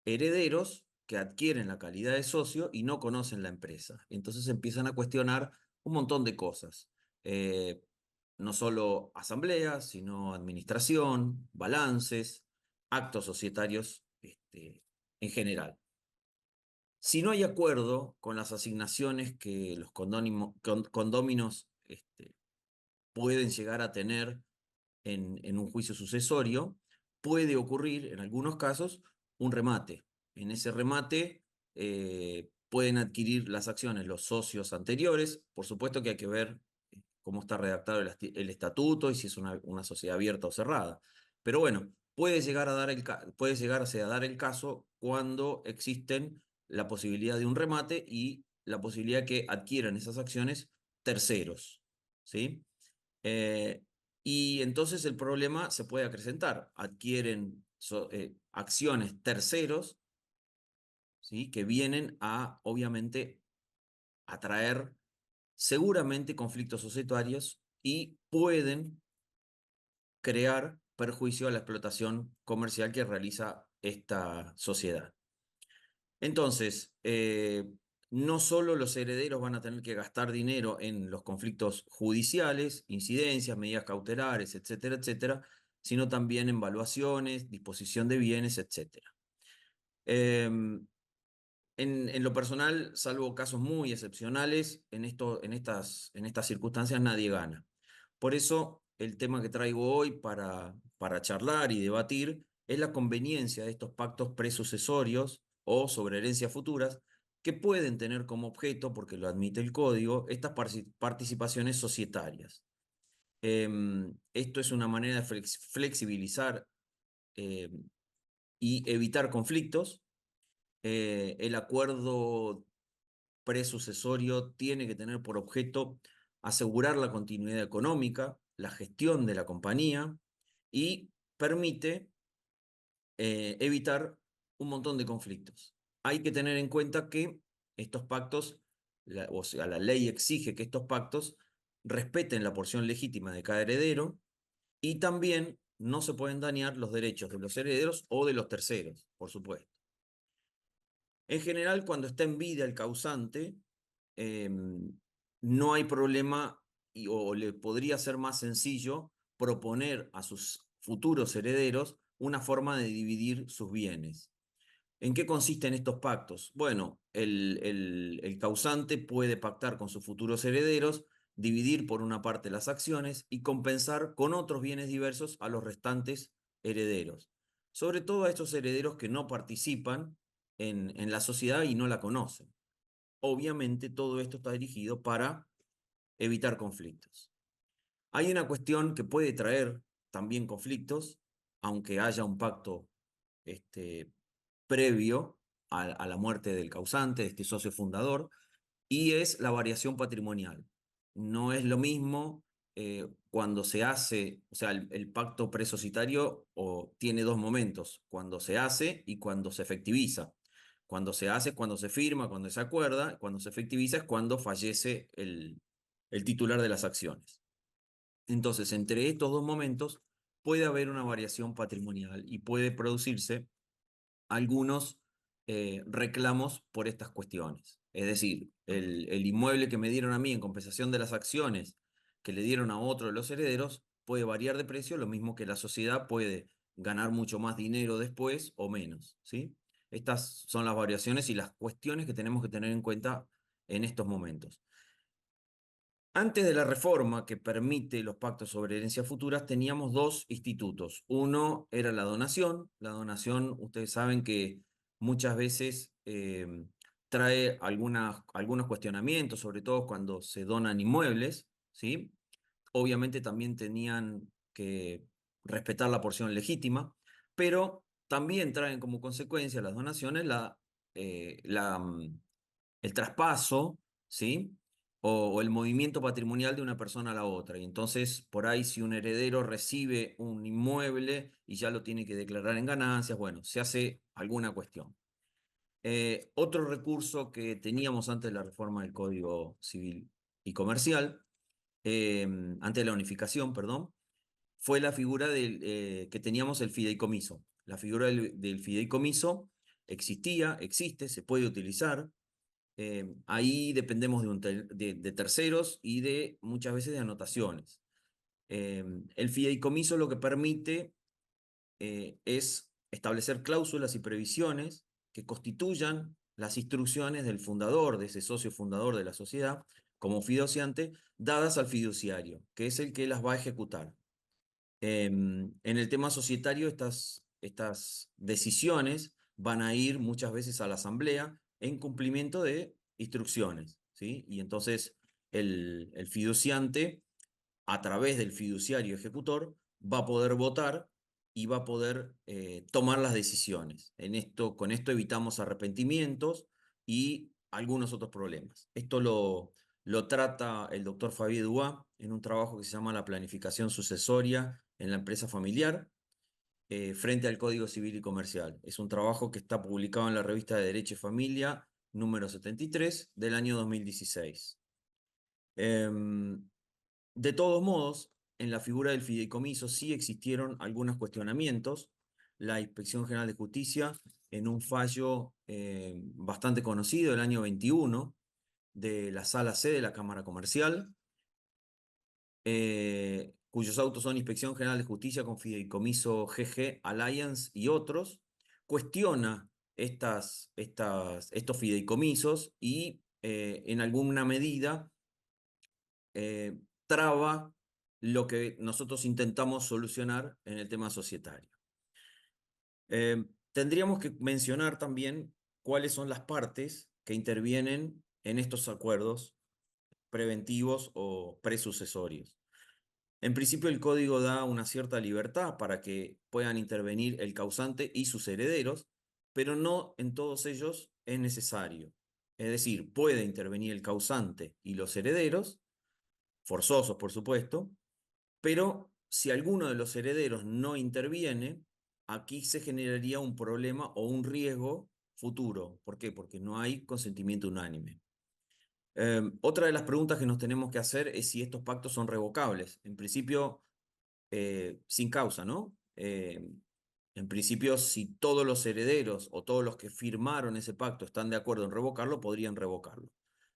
herederos que adquieren la calidad de socio y no conocen la empresa. Entonces empiezan a cuestionar un montón de cosas. No solo asambleas, sino administración, balances, actos societarios en general. Si no hay acuerdo con las asignaciones que los condóminos pueden llegar a tener en un juicio sucesorio, puede ocurrir, en algunos casos, un remate. En ese remate pueden adquirir las acciones los socios anteriores. Por supuesto que hay que ver cómo está redactado el estatuto y si es una sociedad abierta o cerrada. Pero bueno, puede llegarse a dar el caso cuando existen la posibilidad de un remate y la posibilidad que adquieran esas acciones terceros, ¿sí? Y entonces el problema se puede acrecentar. Adquieren acciones terceros, ¿sí? Que vienen a, obviamente, atraer seguramente conflictos societarios y pueden crear perjuicio a la explotación comercial que realiza esta sociedad. Entonces, no solo los herederos van a tener que gastar dinero en los conflictos judiciales, incidencias, medidas cautelares, etcétera, etcétera, sino también en valuaciones, disposición de bienes, etcétera. En lo personal, salvo casos muy excepcionales, en estas circunstancias nadie gana. Por eso, el tema que traigo hoy para charlar y debatir es la conveniencia de estos pactos presucesorios o sobre herencias futuras que pueden tener como objeto, porque lo admite el Código, estas participaciones societarias. Esto es una manera de flexibilizar y evitar conflictos. El acuerdo presucesorio tiene que tener por objeto asegurar la continuidad económica, la gestión de la compañía y permite evitar un montón de conflictos. Hay que tener en cuenta que estos pactos, o sea, la ley exige que estos pactos respeten la porción legítima de cada heredero y también no se pueden dañar los derechos de los herederos o de los terceros, por supuesto. En general, cuando está en vida el causante, no hay problema o le podría ser más sencillo proponer a sus futuros herederos una forma de dividir sus bienes. ¿En qué consisten estos pactos? Bueno, el causante puede pactar con sus futuros herederos, dividir por una parte las acciones y compensar con otros bienes diversos a los restantes herederos. sobre todo a estos herederos que no participan en la sociedad y no la conocen. Obviamente todo esto está dirigido para evitar conflictos. Hay una cuestión que puede traer también conflictos, aunque haya un pacto previo a la muerte del causante, de este socio fundador, y es la variación patrimonial. No es lo mismo cuando se hace, o sea, el pacto presocitario tiene dos momentos, cuando se hace y cuando se efectiviza. Cuando se hace es cuando se firma, cuando se acuerda, cuando se efectiviza es cuando fallece el titular de las acciones. Entonces, entre estos dos momentos puede haber una variación patrimonial y puede producirse algunos reclamos por estas cuestiones. Es decir, el inmueble que me dieron a mí en compensación de las acciones que le dieron a otro de los herederos puede variar de precio, lo mismo que la sociedad puede ganar mucho más dinero después o menos, ¿sí? Estas son las variaciones y las cuestiones que tenemos que tener en cuenta en estos momentos. Antes de la reforma que permite los pactos sobre herencias futuras, teníamos dos institutos. Uno era la donación. La donación, ustedes saben que muchas veces trae algunos cuestionamientos, sobre todo cuando se donan inmuebles, ¿sí? Obviamente también tenían que respetar la porción legítima, pero también traen como consecuencia las donaciones el traspaso, ¿sí? O el movimiento patrimonial de una persona a la otra. Y entonces, por ahí, si un heredero recibe un inmueble y ya lo tiene que declarar en ganancias, bueno, se hace alguna cuestión. Otro recurso que teníamos antes de la reforma del Código Civil y Comercial, antes de la unificación, perdón, fue la figura que teníamos el fideicomiso. La figura del fideicomiso existe, se puede utilizar. Ahí dependemos de terceros y de muchas veces de anotaciones. El fideicomiso lo que permite es establecer cláusulas y previsiones que constituyan las instrucciones del fundador, de ese socio fundador de la sociedad, como fiduciante, dadas al fiduciario, que es el que las va a ejecutar. En el tema societario, estas decisiones van a ir muchas veces a la asamblea en cumplimiento de instrucciones, ¿sí? Y entonces el fiduciante, a través del fiduciario ejecutor, va a poder votar y va a poder tomar las decisiones. Con esto evitamos arrepentimientos y algunos otros problemas. Esto lo trata el doctor Fabien Dubois en un trabajo que se llama La planificación sucesoria en la empresa familiar, frente al Código Civil y Comercial. Es un trabajo que está publicado en la revista de Derecho y Familia, número 73, del año 2016. De todos modos, en la figura del fideicomiso sí existieron algunos cuestionamientos. La Inspección General de Justicia, en un fallo bastante conocido del año 21, de la Sala C de la Cámara Comercial, cuyos autos son Inspección General de Justicia con Fideicomiso GG Alliance y otros, cuestiona estos fideicomisos y en alguna medida traba lo que nosotros intentamos solucionar en el tema societario. Tendríamos que mencionar también cuáles son las partes que intervienen en estos acuerdos preventivos o presucesorios. En principio, el código da una cierta libertad para que puedan intervenir el causante y sus herederos, pero no en todos ellos es necesario. Es decir, puede intervenir el causante y los herederos, forzosos por supuesto, pero si alguno de los herederos no interviene, aquí se generaría un problema o un riesgo futuro. ¿Por qué? Porque no hay consentimiento unánime. Otra de las preguntas que nos tenemos que hacer es si estos pactos son revocables. En principio, sin causa, ¿no? En principio, si todos los herederos o todos los que firmaron ese pacto están de acuerdo en revocarlo, podrían revocarlo.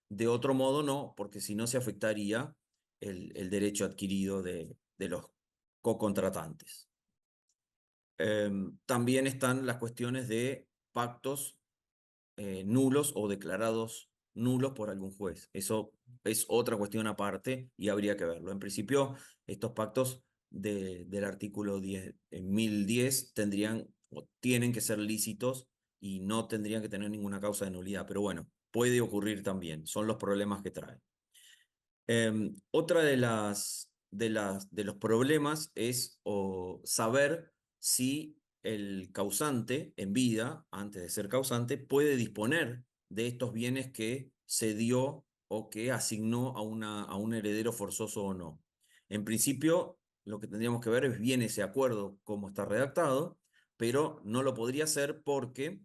De otro modo, no, porque si no se afectaría el derecho adquirido de los cocontratantes. También están las cuestiones de pactos nulos o declarados nulos por algún juez. Eso es otra cuestión aparte y habría que verlo. En principio, estos pactos del artículo 10, 1010 tendrían o tienen que ser lícitos y no tendrían que tener ninguna causa de nulidad. Pero bueno, puede ocurrir también, son los problemas que trae. Otra de los problemas es saber si el causante en vida, antes de ser causante, puede disponer de estos bienes que cedió o que asignó a un heredero forzoso o no. En principio, lo que tendríamos que ver es bien ese acuerdo, cómo está redactado, pero no lo podría hacer porque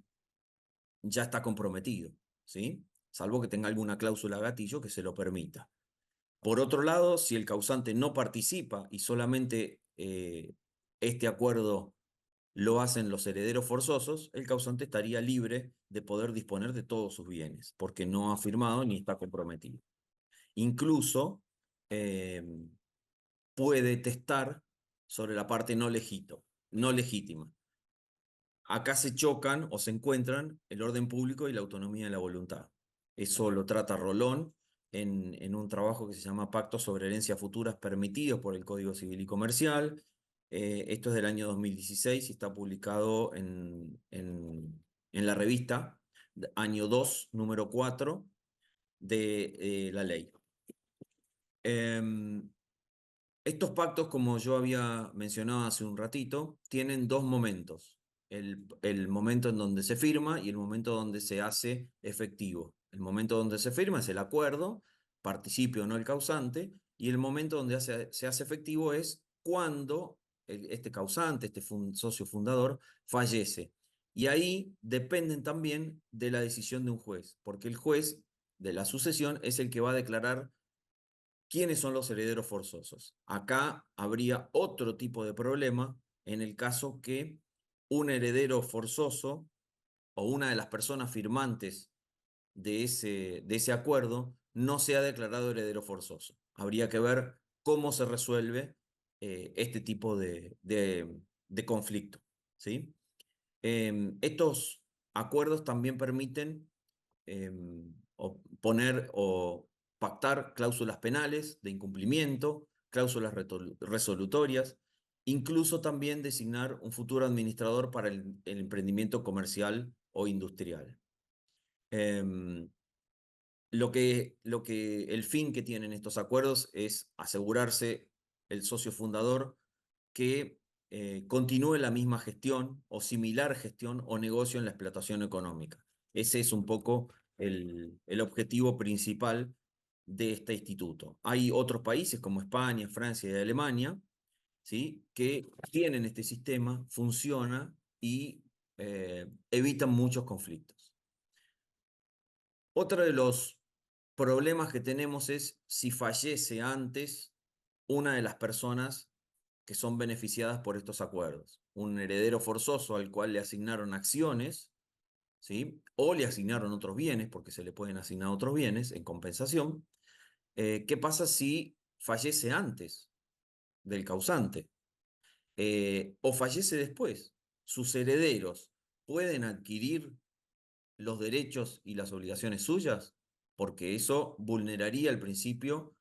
ya está comprometido, ¿sí? Salvo que tenga alguna cláusula gatillo que se lo permita. Por otro lado, si el causante no participa y solamente este acuerdo lo hacen los herederos forzosos, el causante estaría libre de poder disponer de todos sus bienes, porque no ha firmado ni está comprometido. Incluso puede testar sobre la parte no legítima. Acá se chocan o se encuentran el orden público y la autonomía de la voluntad. Eso lo trata Rolón en un trabajo que se llama Pactos sobre herencias futuras permitidos por el Código Civil y Comercial. Esto es del año 2016 y está publicado en la revista, año 2, número 4 de la ley. Estos pactos, como yo había mencionado hace un ratito, tienen dos momentos. El momento en donde se firma y el momento donde se hace efectivo. El momento donde se firma es el acuerdo, participe o no el causante, y el momento donde se hace efectivo es cuando este causante, este socio fundador, fallece. Y ahí dependen también de la decisión de un juez, porque el juez de la sucesión es el que va a declarar ¿quiénes son los herederos forzosos? Acá habría otro tipo de problema en el caso que un heredero forzoso o una de las personas firmantes de ese acuerdo no sea declarado heredero forzoso. Habría que ver cómo se resuelve este tipo de conflicto, ¿sí? Estos acuerdos también permiten poner o pactar cláusulas penales de incumplimiento, cláusulas resolutorias, incluso también designar un futuro administrador para el emprendimiento comercial o industrial. El fin que tienen estos acuerdos es asegurarse el socio fundador que continúe la misma gestión o similar gestión o negocio en la explotación económica. Ese es un poco el objetivo principal de este instituto. Hay otros países como España, Francia y Alemania, ¿sí?, que tienen este sistema, funciona y evitan muchos conflictos. Otro de los problemas que tenemos es si fallece antes una de las personas que son beneficiadas por estos acuerdos. Un heredero forzoso al cual le asignaron acciones, ¿sí?, o le asignaron otros bienes, porque se le pueden asignar otros bienes en compensación. ¿Qué pasa si fallece antes del causante? O fallece después. ¿Sus herederos pueden adquirir los derechos y las obligaciones suyas? Porque eso vulneraría el principio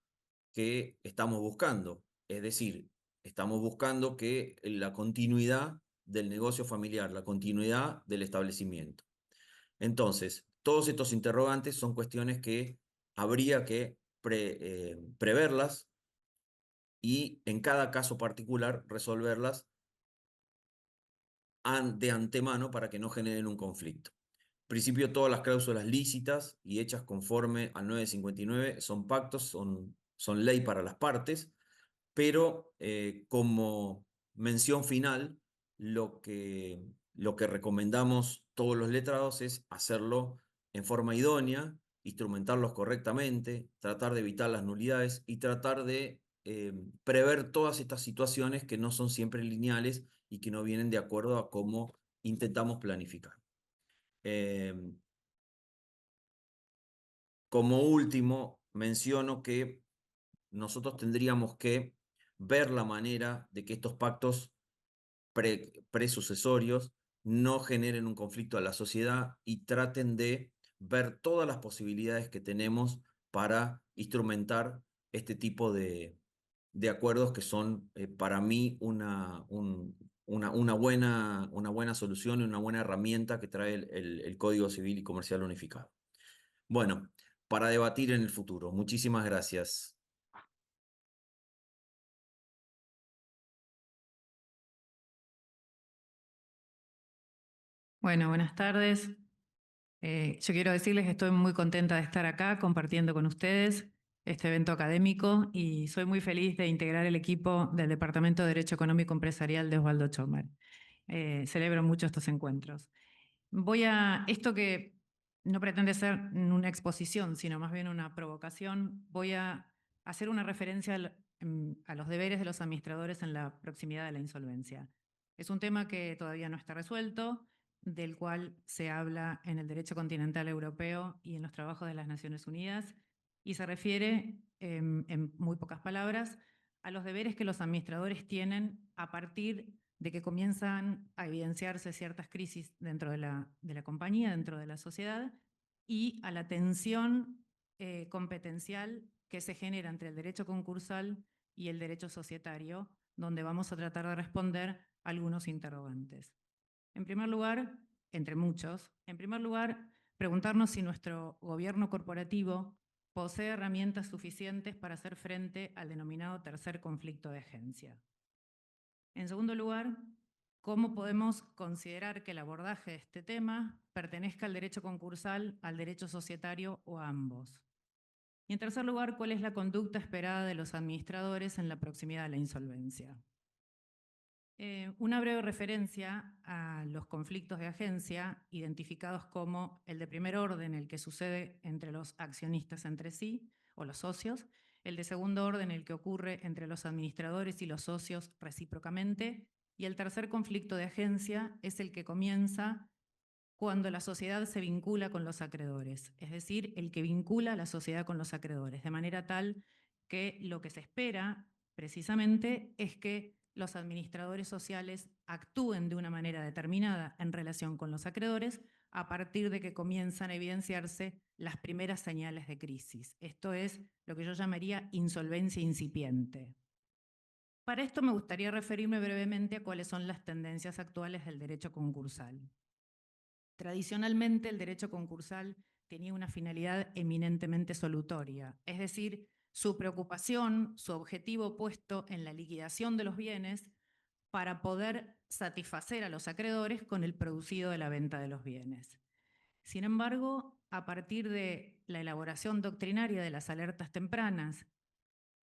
que estamos buscando. Es decir, estamos buscando que la continuidad del negocio familiar, la continuidad del establecimiento. Entonces, todos estos interrogantes son cuestiones que habría que preverlas y en cada caso particular resolverlas de antemano para que no generen un conflicto. En principio, todas las cláusulas lícitas y hechas conforme al 959 son pactos, son ley para las partes, pero como mención final, lo que recomendamos todos los letrados es hacerlo en forma idónea, instrumentarlos correctamente, tratar de evitar las nulidades y tratar de prever todas estas situaciones que no son siempre lineales y que no vienen de acuerdo a cómo intentamos planificar. Como último, menciono que nosotros tendríamos que ver la manera de que estos pactos presucesorios no generen un conflicto a la sociedad y traten de ver todas las posibilidades que tenemos para instrumentar este tipo de acuerdos que son para mí una buena solución y una buena herramienta que trae el Código Civil y Comercial Unificado. Bueno, para debatir en el futuro. Muchísimas gracias. Bueno, buenas tardes. Yo quiero decirles que estoy muy contenta de estar acá compartiendo con ustedes este evento académico y soy muy feliz de integrar el equipo del Departamento de Derecho Económico Empresarial de Osvaldo Chomer. Celebro mucho estos encuentros. Esto que no pretende ser una exposición, sino más bien una provocación, voy a hacer una referencia a los deberes de los administradores en la proximidad de la insolvencia. Es un tema que todavía no está resuelto, del cual se habla en el derecho continental europeo y en los trabajos de las Naciones Unidas, y se refiere, en muy pocas palabras, a los deberes que los administradores tienen a partir de que comienzan a evidenciarse ciertas crisis dentro de la compañía, dentro de la sociedad, y a la tensión competencial que se genera entre el derecho concursal y el derecho societario, donde vamos a tratar de responder algunos interrogantes. En primer lugar, entre muchos, preguntarnos si nuestro gobierno corporativo posee herramientas suficientes para hacer frente al denominado tercer conflicto de agencia. En segundo lugar, ¿cómo podemos considerar que el abordaje de este tema pertenezca al derecho concursal, al derecho societario o a ambos? Y en tercer lugar, ¿cuál es la conducta esperada de los administradores en la proximidad a la insolvencia? Una breve referencia a los conflictos de agencia, identificados como el de primer orden, el que sucede entre los accionistas entre sí, o los socios, el de segundo orden, el que ocurre entre los administradores y los socios recíprocamente, y el tercer conflicto de agencia es el que comienza cuando la sociedad se vincula con los acreedores, es decir, el que vincula a la sociedad con los acreedores, de manera tal que lo que se espera precisamente es que los administradores sociales actúen de una manera determinada en relación con los acreedores a partir de que comienzan a evidenciarse las primeras señales de crisis. Esto es lo que yo llamaría insolvencia incipiente. Para esto me gustaría referirme brevemente a cuáles son las tendencias actuales del derecho concursal. Tradicionalmente, el derecho concursal tenía una finalidad eminentemente solutoria, es decir, su preocupación, su objetivo puesto en la liquidación de los bienes para poder satisfacer a los acreedores con el producido de la venta de los bienes. Sin embargo, a partir de la elaboración doctrinaria de las alertas tempranas,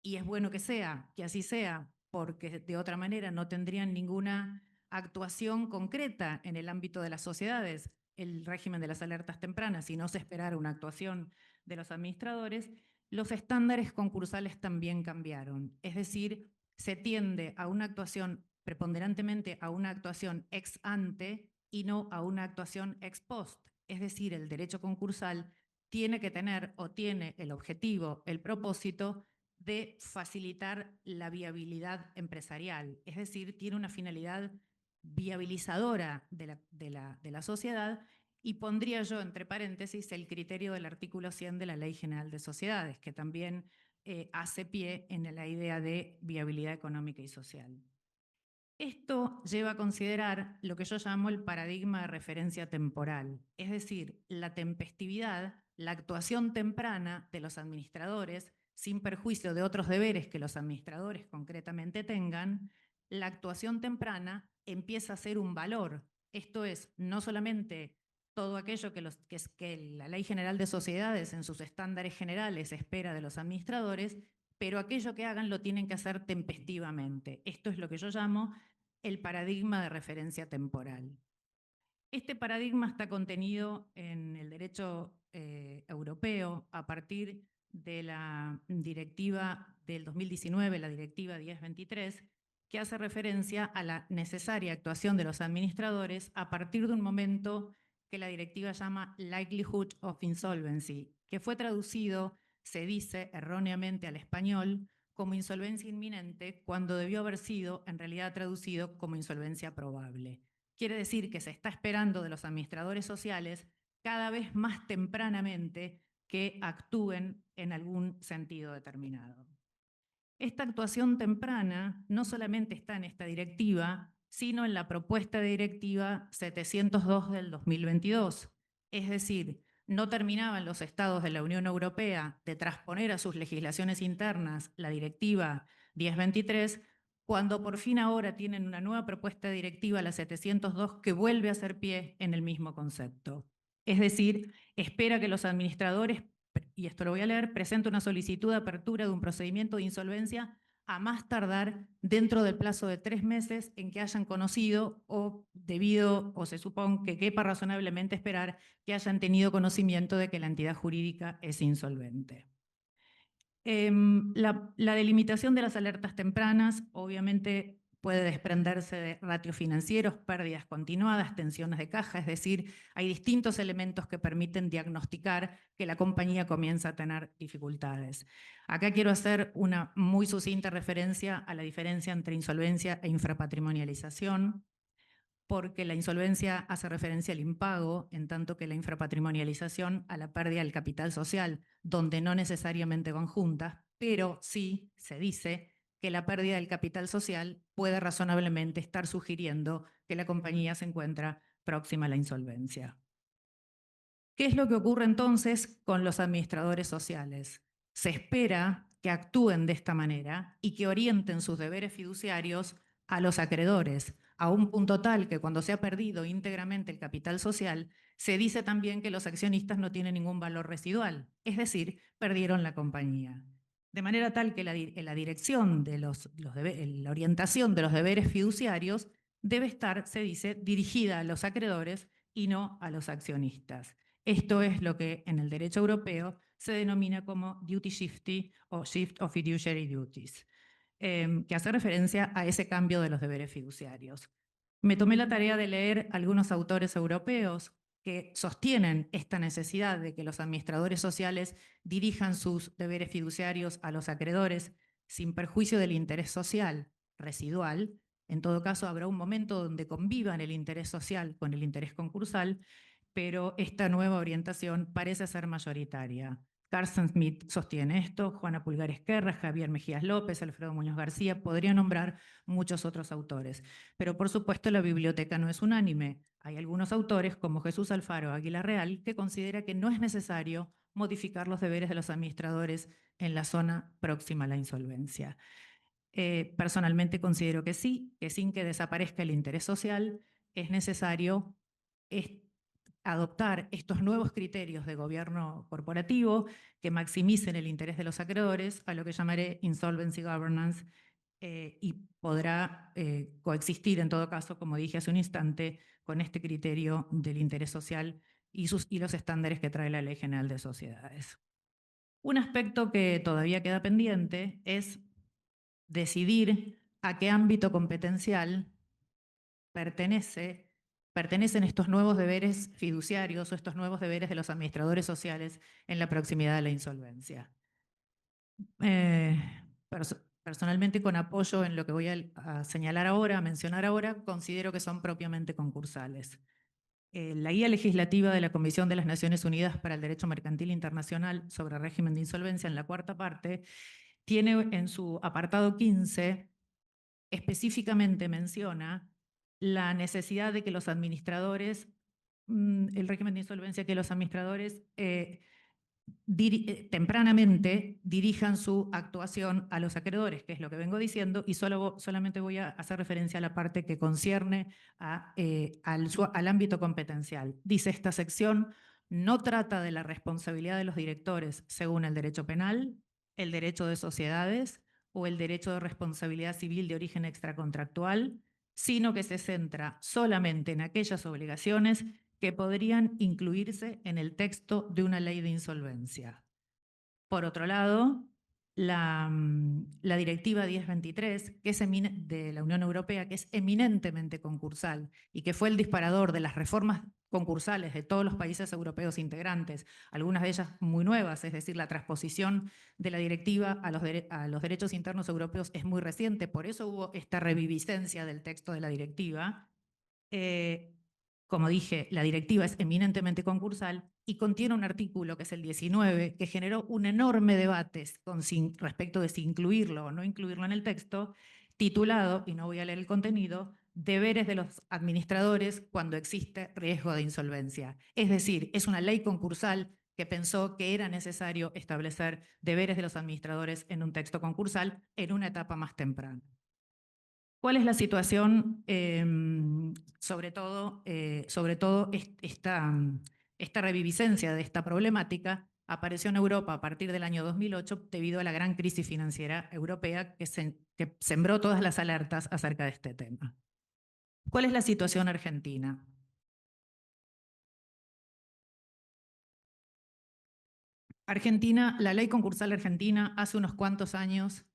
y es bueno que así sea, porque de otra manera no tendrían ninguna actuación concreta en el ámbito de las sociedades, el régimen de las alertas tempranas, y no se esperara una actuación de los administradores, los estándares concursales también cambiaron. Es decir, se tiende a una actuación, preponderantemente a una actuación ex ante y no a una actuación ex post. Es decir, el derecho concursal tiene que tener o tiene el objetivo, el propósito de facilitar la viabilidad empresarial. Es decir, tiene una finalidad viabilizadora de la sociedad, y pondría yo entre paréntesis el criterio del artículo 100 de la Ley General de Sociedades, que también hace pie en la idea de viabilidad económica y social. Esto lleva a considerar lo que yo llamo el paradigma de referencia temporal, es decir, la tempestividad, la actuación temprana de los administradores, sin perjuicio de otros deberes que los administradores concretamente tengan. La actuación temprana empieza a ser un valor. Esto es, no solamente todo aquello que la Ley General de Sociedades en sus estándares generales espera de los administradores, pero aquello que hagan lo tienen que hacer tempestivamente. Esto es lo que yo llamo el paradigma de referencia temporal. Este paradigma está contenido en el derecho europeo a partir de la directiva del 2019, la directiva 1023, que hace referencia a la necesaria actuación de los administradores a partir de un momento que la directiva llama likelihood of insolvency, que fue traducido, se dice erróneamente al español, como insolvencia inminente, cuando debió haber sido en realidad traducido como insolvencia probable. Quiere decir que se está esperando de los administradores sociales cada vez más tempranamente que actúen en algún sentido determinado. Esta actuación temprana no solamente está en esta directiva, sino en la propuesta de directiva 702 del 2022. Es decir, no terminaban los estados de la Unión Europea de transponer a sus legislaciones internas la directiva 1023, cuando por fin ahora tienen una nueva propuesta de directiva, la 702, que vuelve a hacer pie en el mismo concepto. Es decir, espera que los administradores, y esto lo voy a leer, presenten una solicitud de apertura de un procedimiento de insolvencia a más tardar dentro del plazo de 3 meses en que hayan conocido o debido o se supone que quepa razonablemente esperar que hayan tenido conocimiento de que la entidad jurídica es insolvente. La delimitación de las alertas tempranas obviamente puede desprenderse de ratios financieros, pérdidas continuadas, tensiones de caja, es decir, hay distintos elementos que permiten diagnosticar que la compañía comienza a tener dificultades. Acá quiero hacer una muy sucinta referencia a la diferencia entre insolvencia e infrapatrimonialización, porque la insolvencia hace referencia al impago, en tanto que la infrapatrimonialización a la pérdida del capital social, donde no necesariamente van juntas, pero sí se dice que la pérdida del capital social puede razonablemente estar sugiriendo que la compañía se encuentra próxima a la insolvencia. ¿Qué es lo que ocurre entonces con los administradores sociales? Se espera que actúen de esta manera y que orienten sus deberes fiduciarios a los acreedores, a un punto tal que cuando se ha perdido íntegramente el capital social, se dice también que los accionistas no tienen ningún valor residual, es decir, perdieron la compañía. De manera tal que la dirección de la orientación de los deberes fiduciarios debe estar, se dice, dirigida a los acreedores y no a los accionistas. Esto es lo que en el derecho europeo se denomina como duty shifting o shift of fiduciary duties, que hace referencia a ese cambio de los deberes fiduciarios. Me tomé la tarea de leer algunos autores europeos que sostienen esta necesidad de que los administradores sociales dirijan sus deberes fiduciarios a los acreedores sin perjuicio del interés social residual. En todo caso, habrá un momento donde convivan el interés social con el interés concursal, pero esta nueva orientación parece ser mayoritaria. Carsten Smith sostiene esto, Juana Pulgar Esquerra, Javier Mejías López, Alfredo Muñoz García, podría nombrar muchos otros autores. Pero por supuesto la biblioteca no es unánime. Hay algunos autores, como Jesús Alfaro Águila Real, que considera que no es necesario modificar los deberes de los administradores en la zona próxima a la insolvencia. Personalmente considero que sí, que sin que desaparezca el interés social, es necesario adoptar estos nuevos criterios de gobierno corporativo que maximicen el interés de los acreedores, a lo que llamaré insolvency governance, y podrá coexistir en todo caso, como dije hace un instante, con este criterio del interés social y los estándares que trae la Ley General de Sociedades. Un aspecto que todavía queda pendiente es decidir a qué ámbito competencial pertenecen estos nuevos deberes fiduciarios o estos nuevos deberes de los administradores sociales en la proximidad de la insolvencia. Personalmente, con apoyo en lo que voy a señalar ahora, a mencionar ahora, considero que son propiamente concursales. La guía legislativa de la Comisión de las Naciones Unidas para el Derecho Mercantil Internacional sobre régimen de insolvencia, en la cuarta parte, tiene en su apartado 15, específicamente menciona la necesidad de que los administradores, el régimen de insolvencia, que los administradores tempranamente dirijan su actuación a los acreedores, que es lo que vengo diciendo, y solamente voy a hacer referencia a la parte que concierne al ámbito competencial. Dice esta sección, no trata de la responsabilidad de los directores según el derecho penal, el derecho de sociedades o el derecho de responsabilidad civil de origen extracontractual, sino que se centra solamente en aquellas obligaciones que podrían incluirse en el texto de una ley de insolvencia. Por otro lado, la Directiva 1023, que es de la Unión Europea, que es eminentemente concursal y que fue el disparador de las reformas concursales de todos los países europeos integrantes, algunas de ellas muy nuevas, es decir, la transposición de la directiva a los derechos internos europeos es muy reciente, por eso hubo esta reviviscencia del texto de la directiva. Como dije, la directiva es eminentemente concursal y contiene un artículo, que es el 19, que generó un enorme debate respecto de si incluirlo o no incluirlo en el texto, titulado, y no voy a leer el contenido, deberes de los administradores cuando existe riesgo de insolvencia. Es decir, es una ley concursal que pensó que era necesario establecer deberes de los administradores en un texto concursal en una etapa más temprana. ¿Cuál es la situación, sobre todo esta reviviscencia de esta problemática? Apareció en Europa a partir del año 2008 debido a la gran crisis financiera europea que sembró todas las alertas acerca de este tema. ¿Cuál es la situación argentina? La ley concursal argentina hace unos cuantos años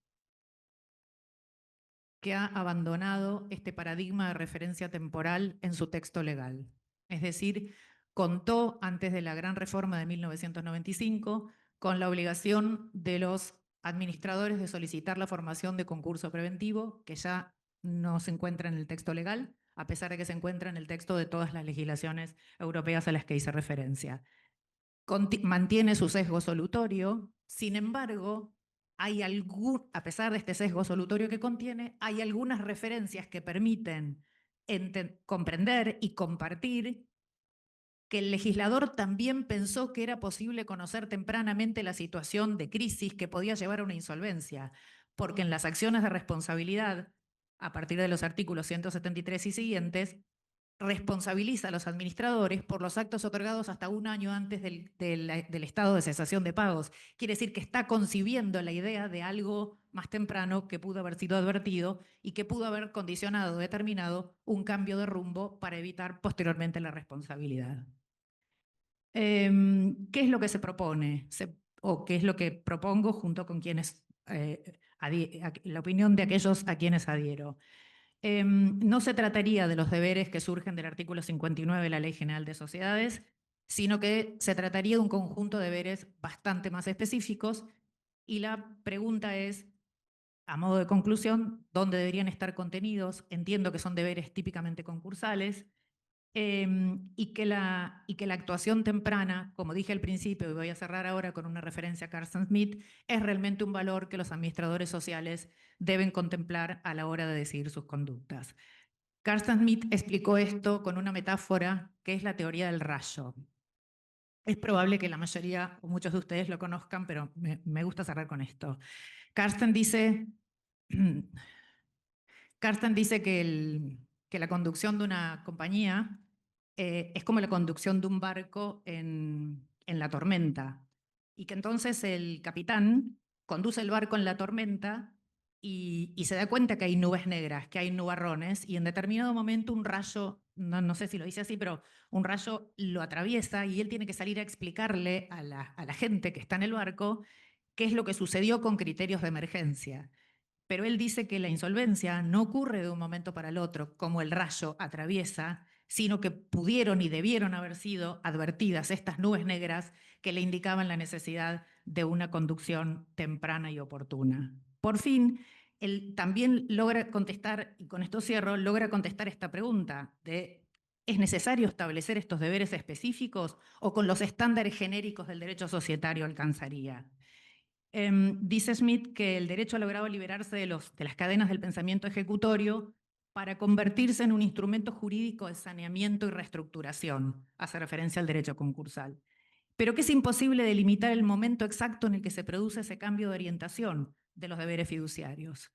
que ha abandonado este paradigma de referencia temporal en su texto legal. Es decir, contó antes de la gran reforma de 1995 con la obligación de los administradores de solicitar la formación de concurso preventivo, que ya no se encuentra en el texto legal, a pesar de que se encuentra en el texto de todas las legislaciones europeas a las que hice referencia. Mantiene su sesgo solutorio, sin embargo, a pesar de este sesgo solutorio que contiene, hay algunas referencias que permiten comprender y compartir que el legislador también pensó que era posible conocer tempranamente la situación de crisis que podía llevar a una insolvencia, porque en las acciones de responsabilidad, a partir de los artículos 173 y siguientes, responsabiliza a los administradores por los actos otorgados hasta un año antes del estado de cesación de pagos. Quiere decir que está concibiendo la idea de algo más temprano que pudo haber sido advertido y que pudo haber condicionado, determinado un cambio de rumbo para evitar posteriormente la responsabilidad. ¿Qué es lo que se propone? ¿O qué es lo que propongo junto con quienes, la opinión de aquellos a quienes adhiero? No se trataría de los deberes que surgen del artículo 59 de la Ley General de Sociedades, sino que se trataría de un conjunto de deberes bastante más específicos, y la pregunta es, a modo de conclusión, ¿dónde deberían estar contenidos? Entiendo que son deberes típicamente concursales, y que la actuación temprana, como dije al principio, y voy a cerrar ahora con una referencia a Carsten Smith, es realmente un valor que los administradores sociales deben contemplar a la hora de decidir sus conductas. Carsten Smith explicó esto con una metáfora que es la teoría del rayo. Es probable que la mayoría o muchos de ustedes lo conozcan, pero me gusta cerrar con esto. Carsten dice que la conducción de una compañía es como la conducción de un barco en la tormenta, y que entonces el capitán conduce el barco en la tormenta y se da cuenta que hay nubes negras, que hay nubarrones, y en determinado momento un rayo, no sé si lo dice así, pero un rayo lo atraviesa y él tiene que salir a explicarle a la gente que está en el barco qué es lo que sucedió con criterios de emergencia. Pero él dice que la insolvencia no ocurre de un momento para el otro, como el rayo atraviesa, sino que pudieron y debieron haber sido advertidas estas nubes negras que le indicaban la necesidad de una conducción temprana y oportuna. Por fin, él también logra contestar, y con esto cierro, logra contestar esta pregunta de ¿es necesario establecer estos deberes específicos o con los estándares genéricos del derecho societario alcanzaría? Dice Smith que el derecho ha logrado liberarse de las cadenas del pensamiento ejecutorio para convertirse en un instrumento jurídico de saneamiento y reestructuración, hace referencia al derecho concursal, pero que es imposible delimitar el momento exacto en el que se produce ese cambio de orientación de los deberes fiduciarios,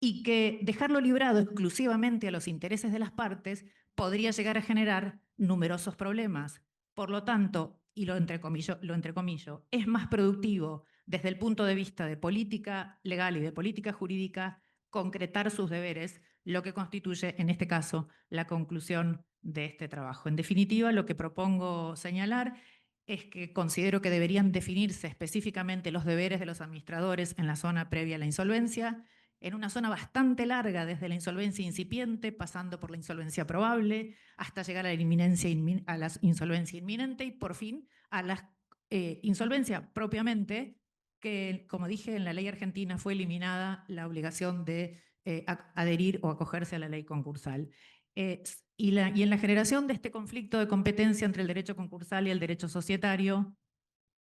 y que dejarlo librado exclusivamente a los intereses de las partes podría llegar a generar numerosos problemas. Por lo tanto, y lo entrecomillo, es más productivo desde el punto de vista de política legal y de política jurídica concretar sus deberes, lo que constituye, en este caso, la conclusión de este trabajo. En definitiva, lo que propongo señalar es que considero que deberían definirse específicamente los deberes de los administradores en la zona previa a la insolvencia, en una zona bastante larga, desde la insolvencia incipiente, pasando por la insolvencia probable, hasta llegar a la insolvencia inminente y, por fin, a la insolvencia propiamente, que, como dije, en la ley argentina fue eliminada la obligación de adherir o acogerse a la ley concursal. Y en la generación de este conflicto de competencia entre el derecho concursal y el derecho societario,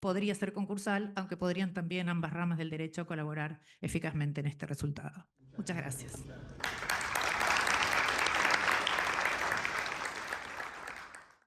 podría ser concursal, aunque podrían también ambas ramas del derecho colaborar eficazmente en este resultado. Muchas gracias.